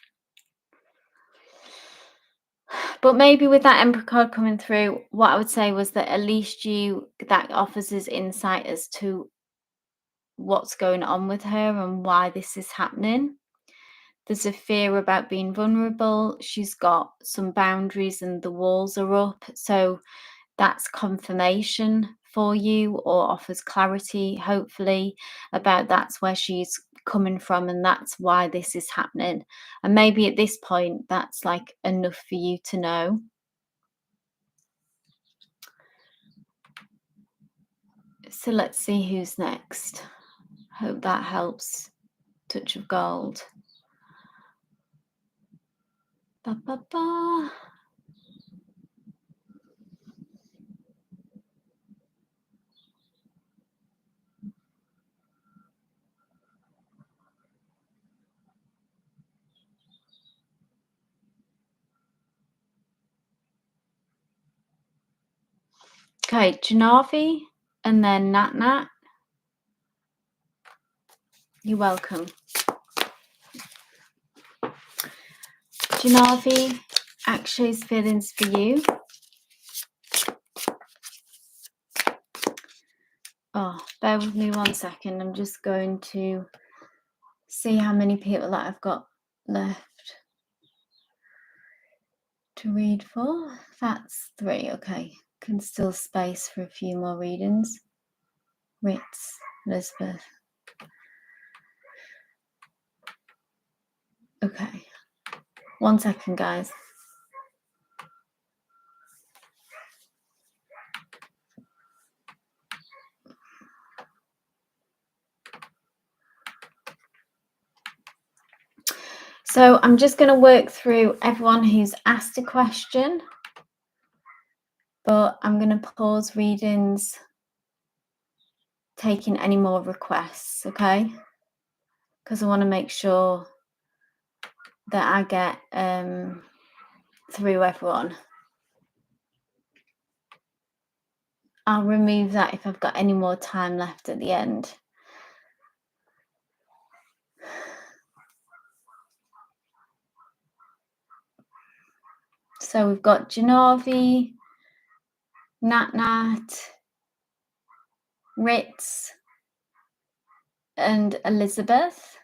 But maybe with that Emperor card coming through, what I would say was that at least that offers us insight as to what's going on with her and why this is happening. There's a fear about being vulnerable. She's got some boundaries and the walls are up. So that's confirmation for you, or offers clarity, hopefully, about that's where she's coming from and that's why this is happening. And maybe at this point, that's like enough for you to know. So let's see who's next. Hope that helps. Touch of Gold. Ba, ba, ba. Okay, Janavi and then Nat Nat. You're welcome. Janavi, Akshay's feelings for you. Oh, bear with me 1 second. I'm just going to see how many people that I've got left to read for. That's 3. Okay, can still space for a few more readings. Ritz, Elizabeth. Okay, 1 second, guys. So I'm just going to work through everyone who's asked a question, but I'm going to pause readings, taking any more requests, okay? Because I want to make sure that I get through everyone. I'll remove that if I've got any more time left at the end. So we've got Janavi, Nat Nat, Ritz, and Elizabeth.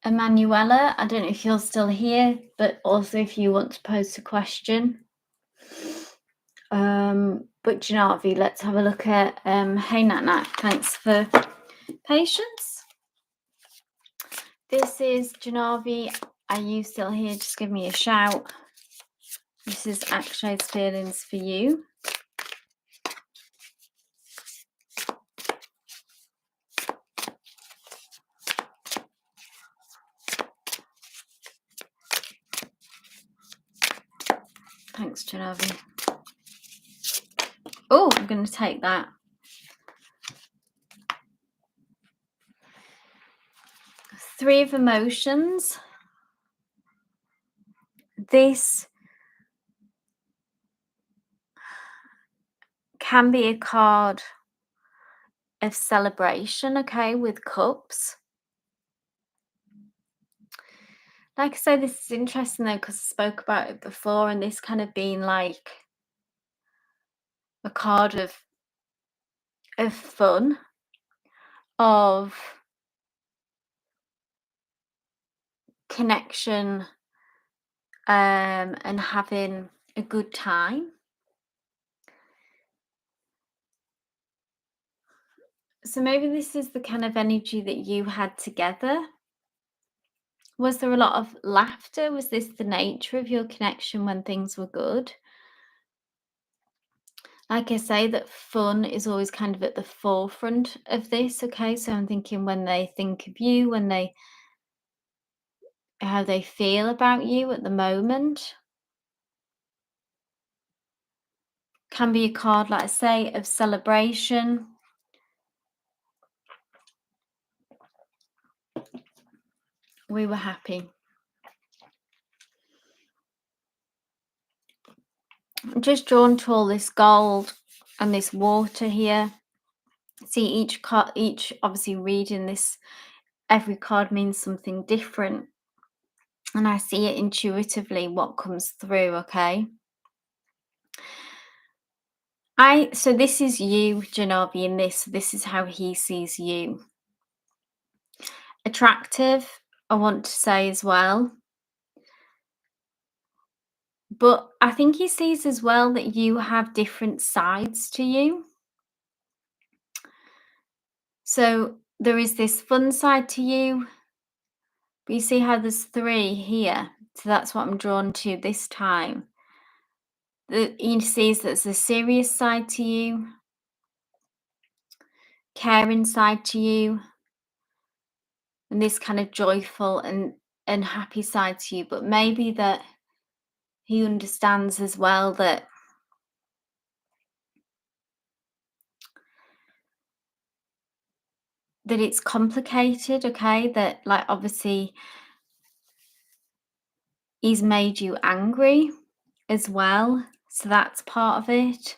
Emanuela, I don't know if you're still here, but also if you want to post a question. But Janavi, let's have a look at hey Nat Nat, thanks for patience. This is Janavi. Are you still here? Just give me a shout. This is Akshay's feelings for you. Thanks, Janavi. Oh, I'm going to take that. Three of emotions. This can be a card of celebration, okay, with cups. Like I said, this is interesting though, because I spoke about it before, and this kind of being like a card of fun, of connection, and having a good time. So maybe this is the kind of energy that you had together. Was there a lot of laughter? Was this the nature of your connection when things were good? Like I say, that fun is always kind of at the forefront of this, okay? So I'm thinking when they think of you, how they feel about you at the moment. Can be a card, like I say, of celebration. We were happy. I'm just drawn to all this gold and this water here. See, each card, obviously reading this, every card means something different. And I see it intuitively what comes through, okay? So this is you, Janavi, in this. This is how he sees you. Attractive, I want to say as well. But I think he sees as well that you have different sides to you. So there is this fun side to you, but you see how there's three here. So that's what I'm drawn to this time. He sees there's a serious side to you, caring side to you, and this kind of joyful and happy side to you. But maybe that he understands as well that it's complicated, okay? That, like, obviously he's made you angry as well. So that's part of it.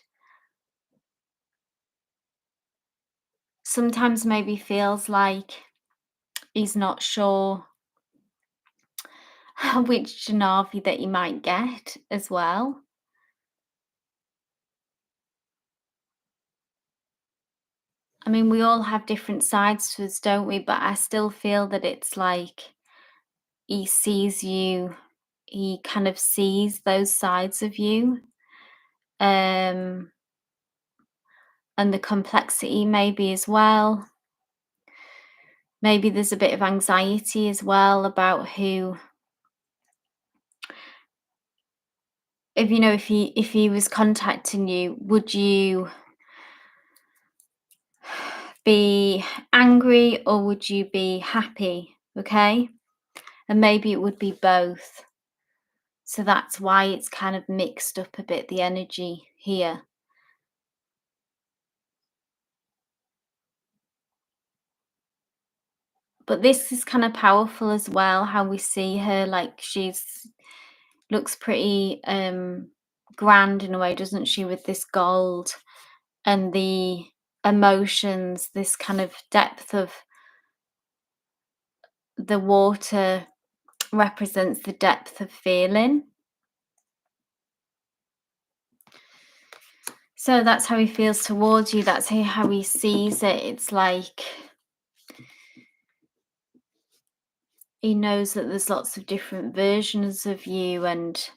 Sometimes maybe feels like he's not sure which Janavi that he might get as well. I mean, we all have different sides to us, don't we? But I still feel that it's like he sees you, he kind of sees those sides of you. And the complexity maybe as well. Maybe there's a bit of anxiety as well about who, if he was contacting you, would you be angry or would you be happy Okay. And maybe it would be both. So that's why it's kind of mixed up a bit, the energy here. But this is kind of powerful as well, how we see her, like she's looks pretty grand in a way, doesn't she, with this gold and the emotions, this kind of depth of the water represents the depth of feeling. So that's how he feels towards you. That's how he sees it. It's like he knows that there's lots of different versions of you, and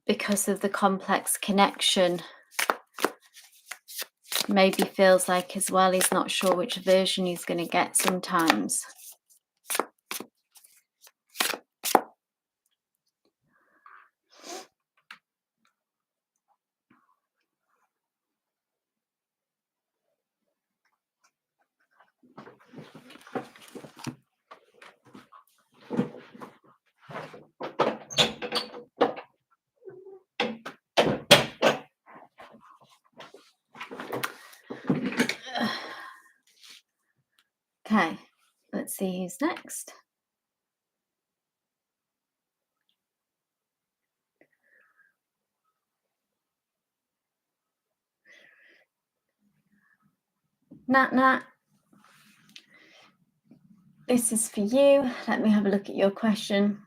because of the complex connection, maybe feels like as well he's not sure which version he's going to get sometimes. Okay, let's see who's next. Nat, this is for you. Let me have a look at your question.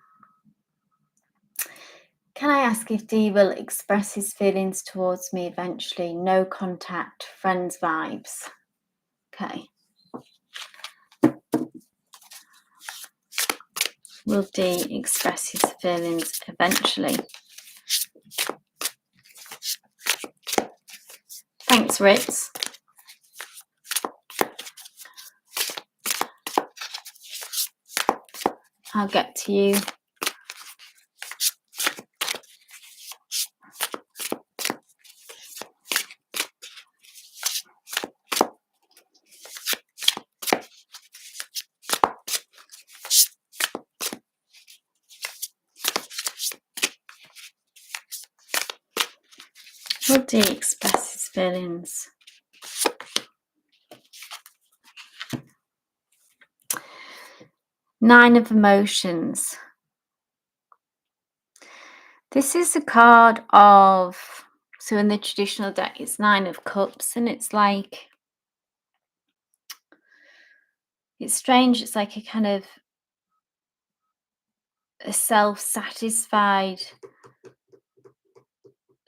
Can I ask if Dee will express his feelings towards me eventually? No contact, friends vibes. Okay. Will Dee express his feelings eventually? Thanks, Ritz. I'll get to you. Will Dee express his feelings? Nine of Emotions. This is a card of, so in the traditional deck, it's Nine of Cups, and it's like, it's strange. It's like a kind of a self-satisfied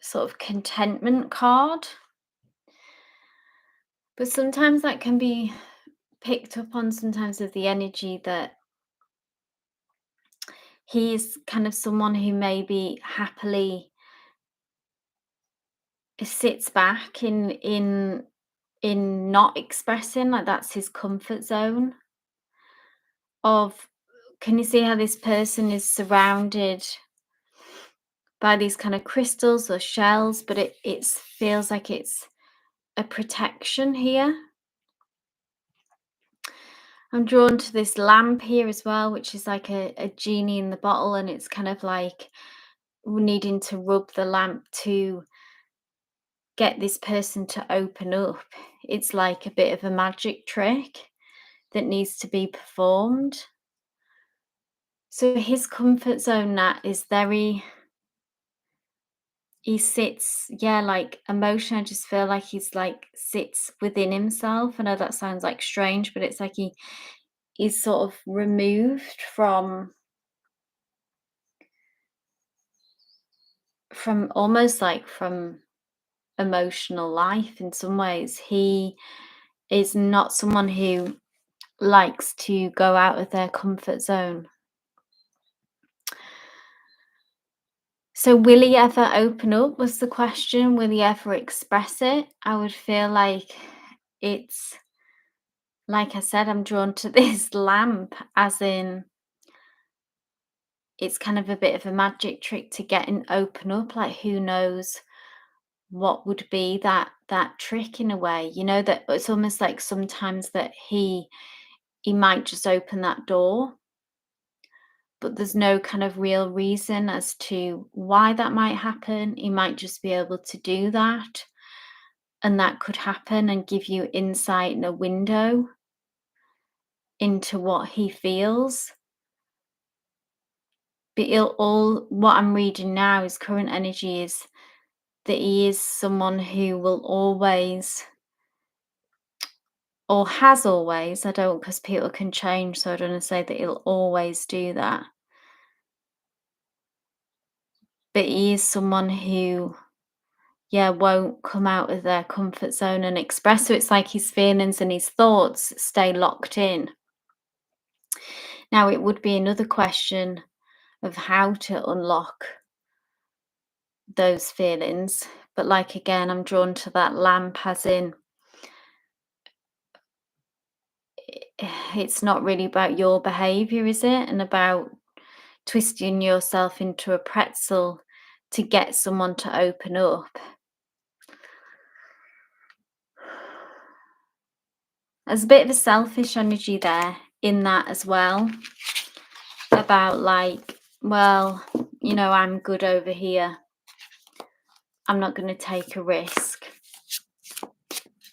sort of contentment card. But sometimes that can be picked up on sometimes of the energy that he's kind of someone who maybe happily sits back in not expressing, like that's his comfort zone of, can you see how this person is surrounded by these kind of crystals or shells, but it feels like it's a protection here. I'm drawn to this lamp here as well, which is like a genie in the bottle, and it's kind of like needing to rub the lamp to get this person to open up. It's like a bit of a magic trick that needs to be performed. So his comfort zone, Nat, is very, he sits, yeah, like emotion. I just feel like he's like sits within himself. I know that sounds like strange, but it's like he's sort of removed from almost like from emotional life in some ways. He is not someone who likes to go out of their comfort zone. So will he ever open up, was the question. Will he ever express it? I would feel like it's, like I said, I'm drawn to this lamp, as in it's kind of a bit of a magic trick to get and open up. Like, who knows what would be that trick in a way, you know, that it's almost like sometimes that he he might just open that door, but there's no kind of real reason as to why that might happen. He might just be able to do that, and that could happen and give you insight and a window into what he feels. But what I'm reading now, his current energy is that he is someone who will always, or has always, I don't, because people can change, so I don't want to say that he'll always do that. But he is someone who, yeah, won't come out of their comfort zone and express. So it's like his feelings and his thoughts stay locked in. Now, it would be another question of how to unlock those feelings. But like, again, I'm drawn to that lamp, as in, it's not really about your behavior, is it? And about twisting yourself into a pretzel to get someone to open up. There's a bit of a selfish energy there in that as well. About like, well, you know, I'm good over here. I'm not going to take a risk.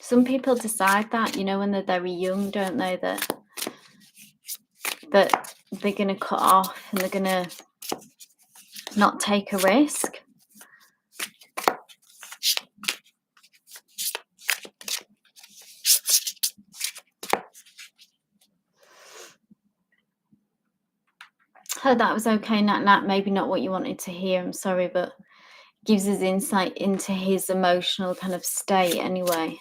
Some people decide that, you know, when they're very young, don't they? That they're going to cut off and they're going to not take a risk. Hope that was okay, Nat. Maybe not what you wanted to hear. I'm sorry, but gives us insight into his emotional kind of state anyway.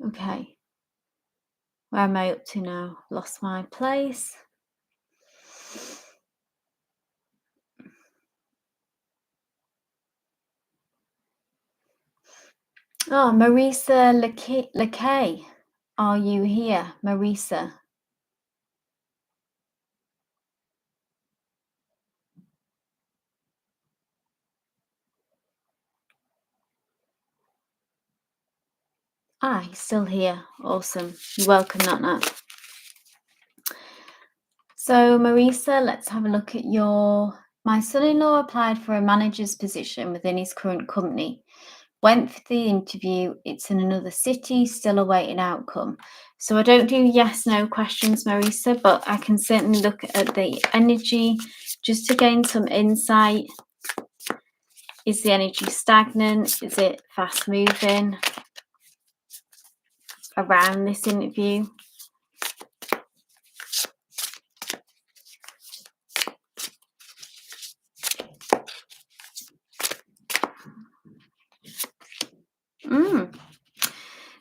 Okay. Where am I up to now? Lost my place. Oh, Marisa Lakay. Are you here, Marisa? Ah, he's still here. Awesome. You're welcome, Nat. So, Marisa, let's have a look at my son-in-law applied for a manager's position within his current company. Went for the interview. It's in another city, still awaiting outcome. So I don't do yes/no questions, Marisa, but I can certainly look at the energy just to gain some insight. Is the energy stagnant? Is it fast moving around this interview?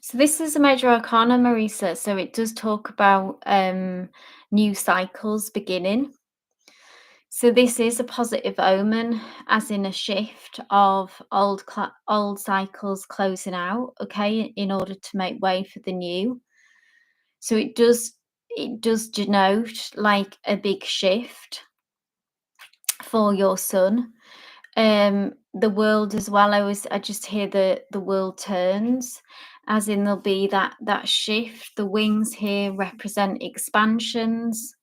So this is a major arcana, Marisa. So it does talk about new cycles beginning. So this is a positive omen, as in a shift of old cycles closing out, okay, in order to make way for the new. So it does denote like a big shift for your son. The world as well. I just hear the world turns, as in there'll be that shift. The wings here represent expansions.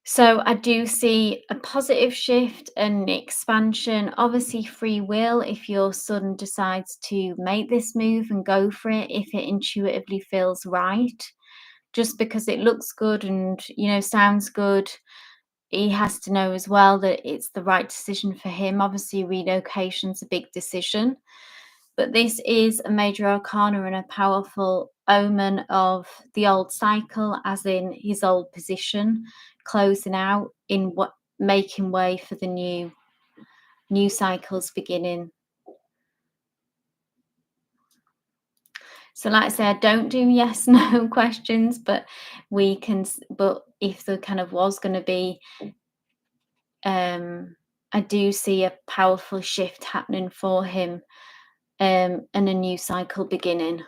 So I do see a positive shift and expansion. Obviously, free will, if your son decides to make this move and go for it, if it intuitively feels right, just because it looks good and, you know, sounds good, he has to know as well that it's the right decision for him. Obviously, relocation's a big decision, but this is a major arcana and a powerful omen of the old cycle, as in his old position closing out, in what making way for the new cycles beginning. So like I say, I don't do yes no questions, but if there kind of was going to be I do see a powerful shift happening for him, and a new cycle beginning.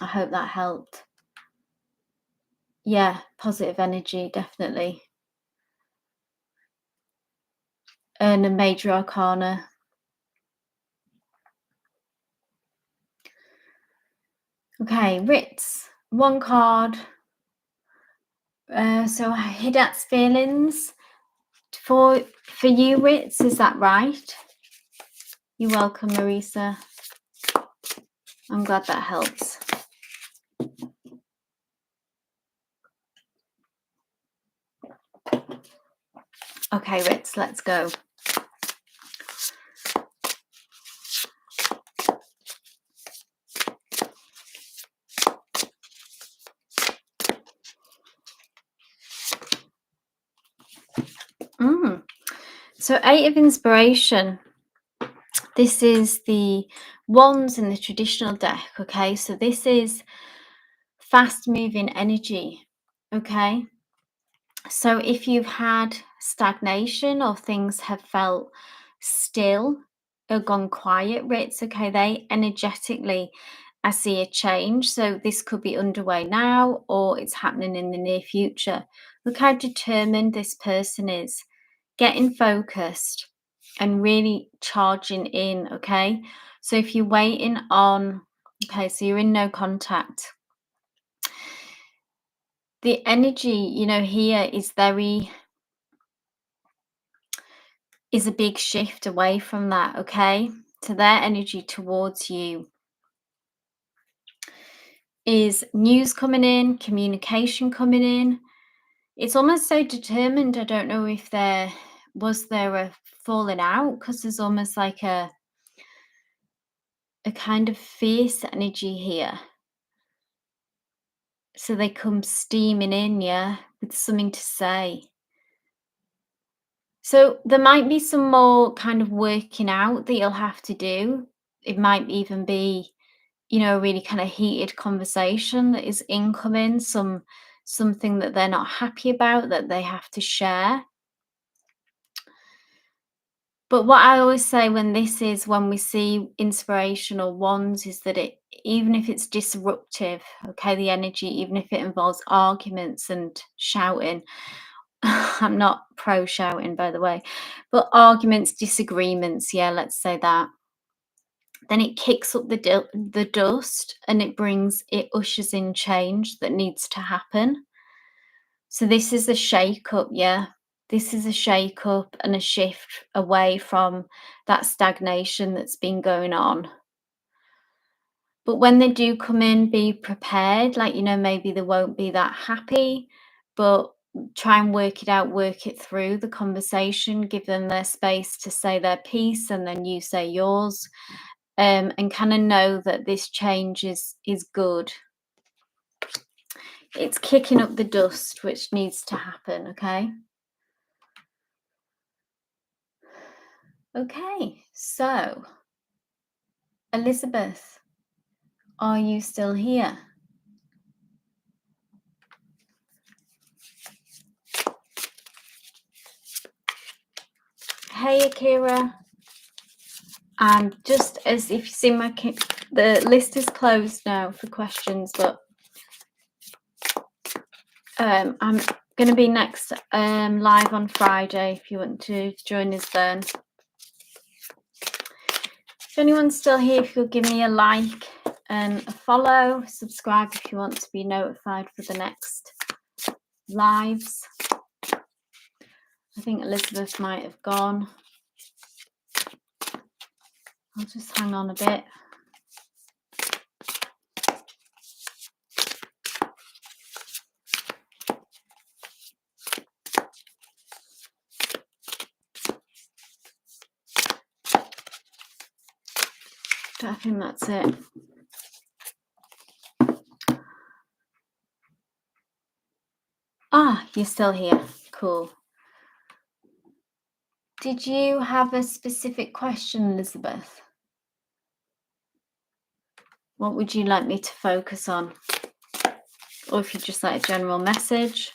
I hope that helped. Yeah, positive energy, definitely. And a major arcana. Okay, Ritz, one card. So Hidat's feelings for you, Ritz, is that right? You're welcome, Marisa. I'm glad that helps. Okay, Ritz, let's go. So 8 of inspiration. This is the wands in the traditional deck, okay? So this is fast moving energy, okay? So if you've had stagnation or things have felt still or gone quiet, Ritz, okay, they energetically, I see a change. So this could be underway now or it's happening in the near future. Look how determined this person is, getting focused and really charging in, okay? So if you're waiting on, okay, so you're in no contact. The energy, here is a big shift away from that, okay? So their energy towards you is news coming in, communication coming in. It's almost so determined. I don't know if there a falling out, because there's almost like a kind of fierce energy here. So they come steaming in, yeah, with something to say. So there might be some more kind of working out that you'll have to do. It might even be, a really kind of heated conversation that is incoming, something that they're not happy about that they have to share. But what I always say when we see inspirational wands, is that even if it's disruptive, okay, the energy, even if it involves arguments and shouting, I'm not pro shouting, by the way, but arguments, disagreements, yeah, let's say that. Then it kicks up the dust and it ushers in change that needs to happen. So this is a shake up, yeah. This is a shake up and a shift away from that stagnation that's been going on. But when they do come in, be prepared. Like, maybe they won't be that happy, but try and work it out, work it through the conversation, give them their space to say their piece, and then you say yours. And kind of know that this change is good. It's kicking up the dust, which needs to happen, okay? Okay, so Elizabeth, are you still here? Hey, Akira. And just as if you see the list is closed now for questions, but I'm going to be next live on Friday if you want to join us then. If anyone's still here, if you'll give me a like and a follow, subscribe if you want to be notified for the next lives. I think Elizabeth might have gone. I'll just hang on a bit. I think that's it. Ah, you're still here. Cool. Did you have a specific question, Elizabeth? What would you like me to focus on? Or if you just like a general message?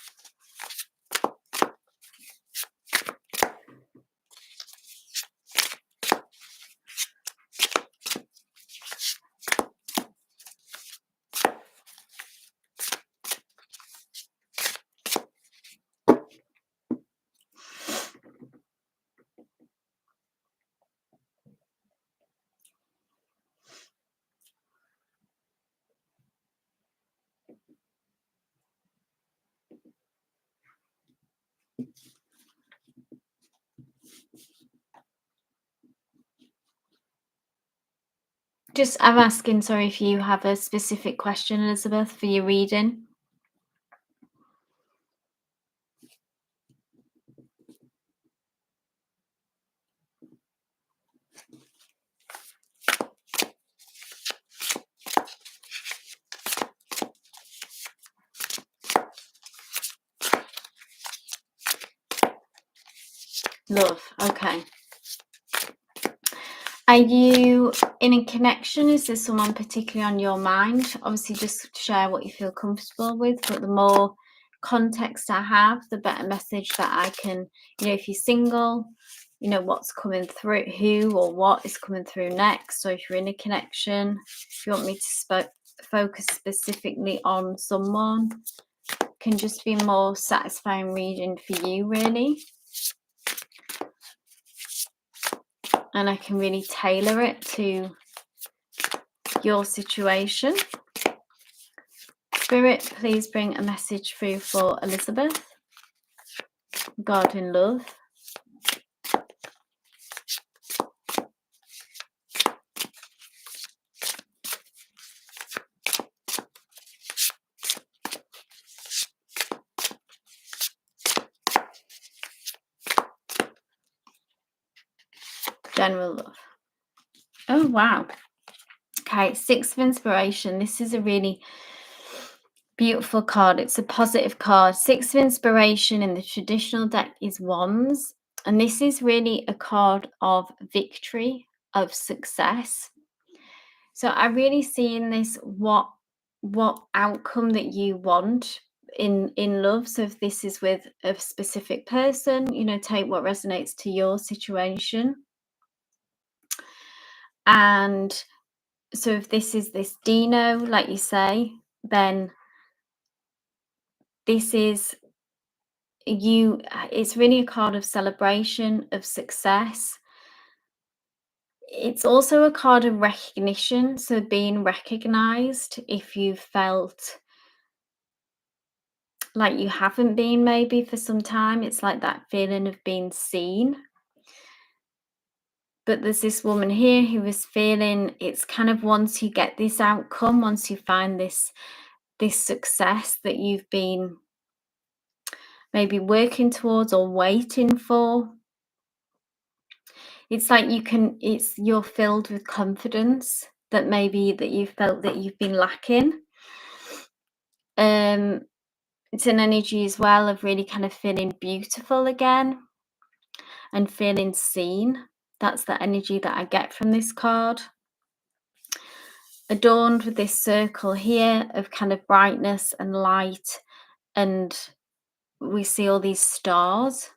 I'm asking, sorry, if you have a specific question, Elizabeth, for your reading. Love, okay. Are you in a connection? Is there someone particularly on your mind? Obviously, just share what you feel comfortable with, but the more context I have, the better message that I can, if you're single, what's coming through, who or what is coming through next. So if you're in a connection, if you want me to focus specifically on someone, can just be more satisfying reading for you, really. And I can really tailor it to your situation. Spirit, please bring a message through for Elizabeth. God in love. General love. Oh, wow. Okay, 6 of Inspiration. This is a really beautiful card. It's a positive card. 6 of Inspiration in the traditional deck is Wands. And this is really a card of victory, of success. So I really see in this what outcome that you want in love. So if this is with a specific person, take what resonates to your situation. And so if this is this Dino, like you say, then this is you. It's really a card of celebration, of success. It's also a card of recognition, so being recognized if you felt like you haven't been maybe for some time. It's like that feeling of being seen. But there's this woman here who is feeling it's kind of once you get this outcome, once you find this success that you've been maybe working towards or waiting for, it's like you're filled with confidence that maybe that you felt that you've been lacking. It's an energy as well of really kind of feeling beautiful again and feeling seen. That's the energy that I get from this card. Adorned with this circle here of kind of brightness and light, and we see all these stars.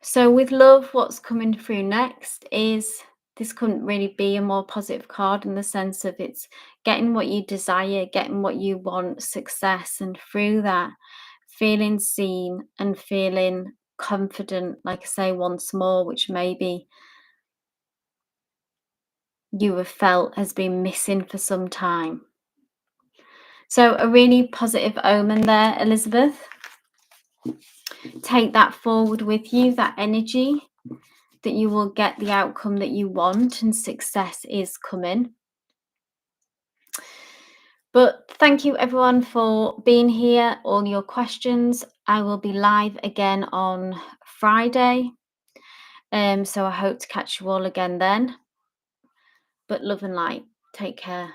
So with love, what's coming through next is, this couldn't really be a more positive card in the sense of it's getting what you desire, getting what you want, success, and through that, feeling seen and feeling confident, like I say, once more, which maybe you have felt has been missing for some time. So a really positive omen there, Elizabeth. Take that forward with you, that energy, that you will get the outcome that you want and success is coming. But thank you everyone for being here, all your questions. I will be live again on Friday. So I hope to catch you all again then. But love and light. Take care.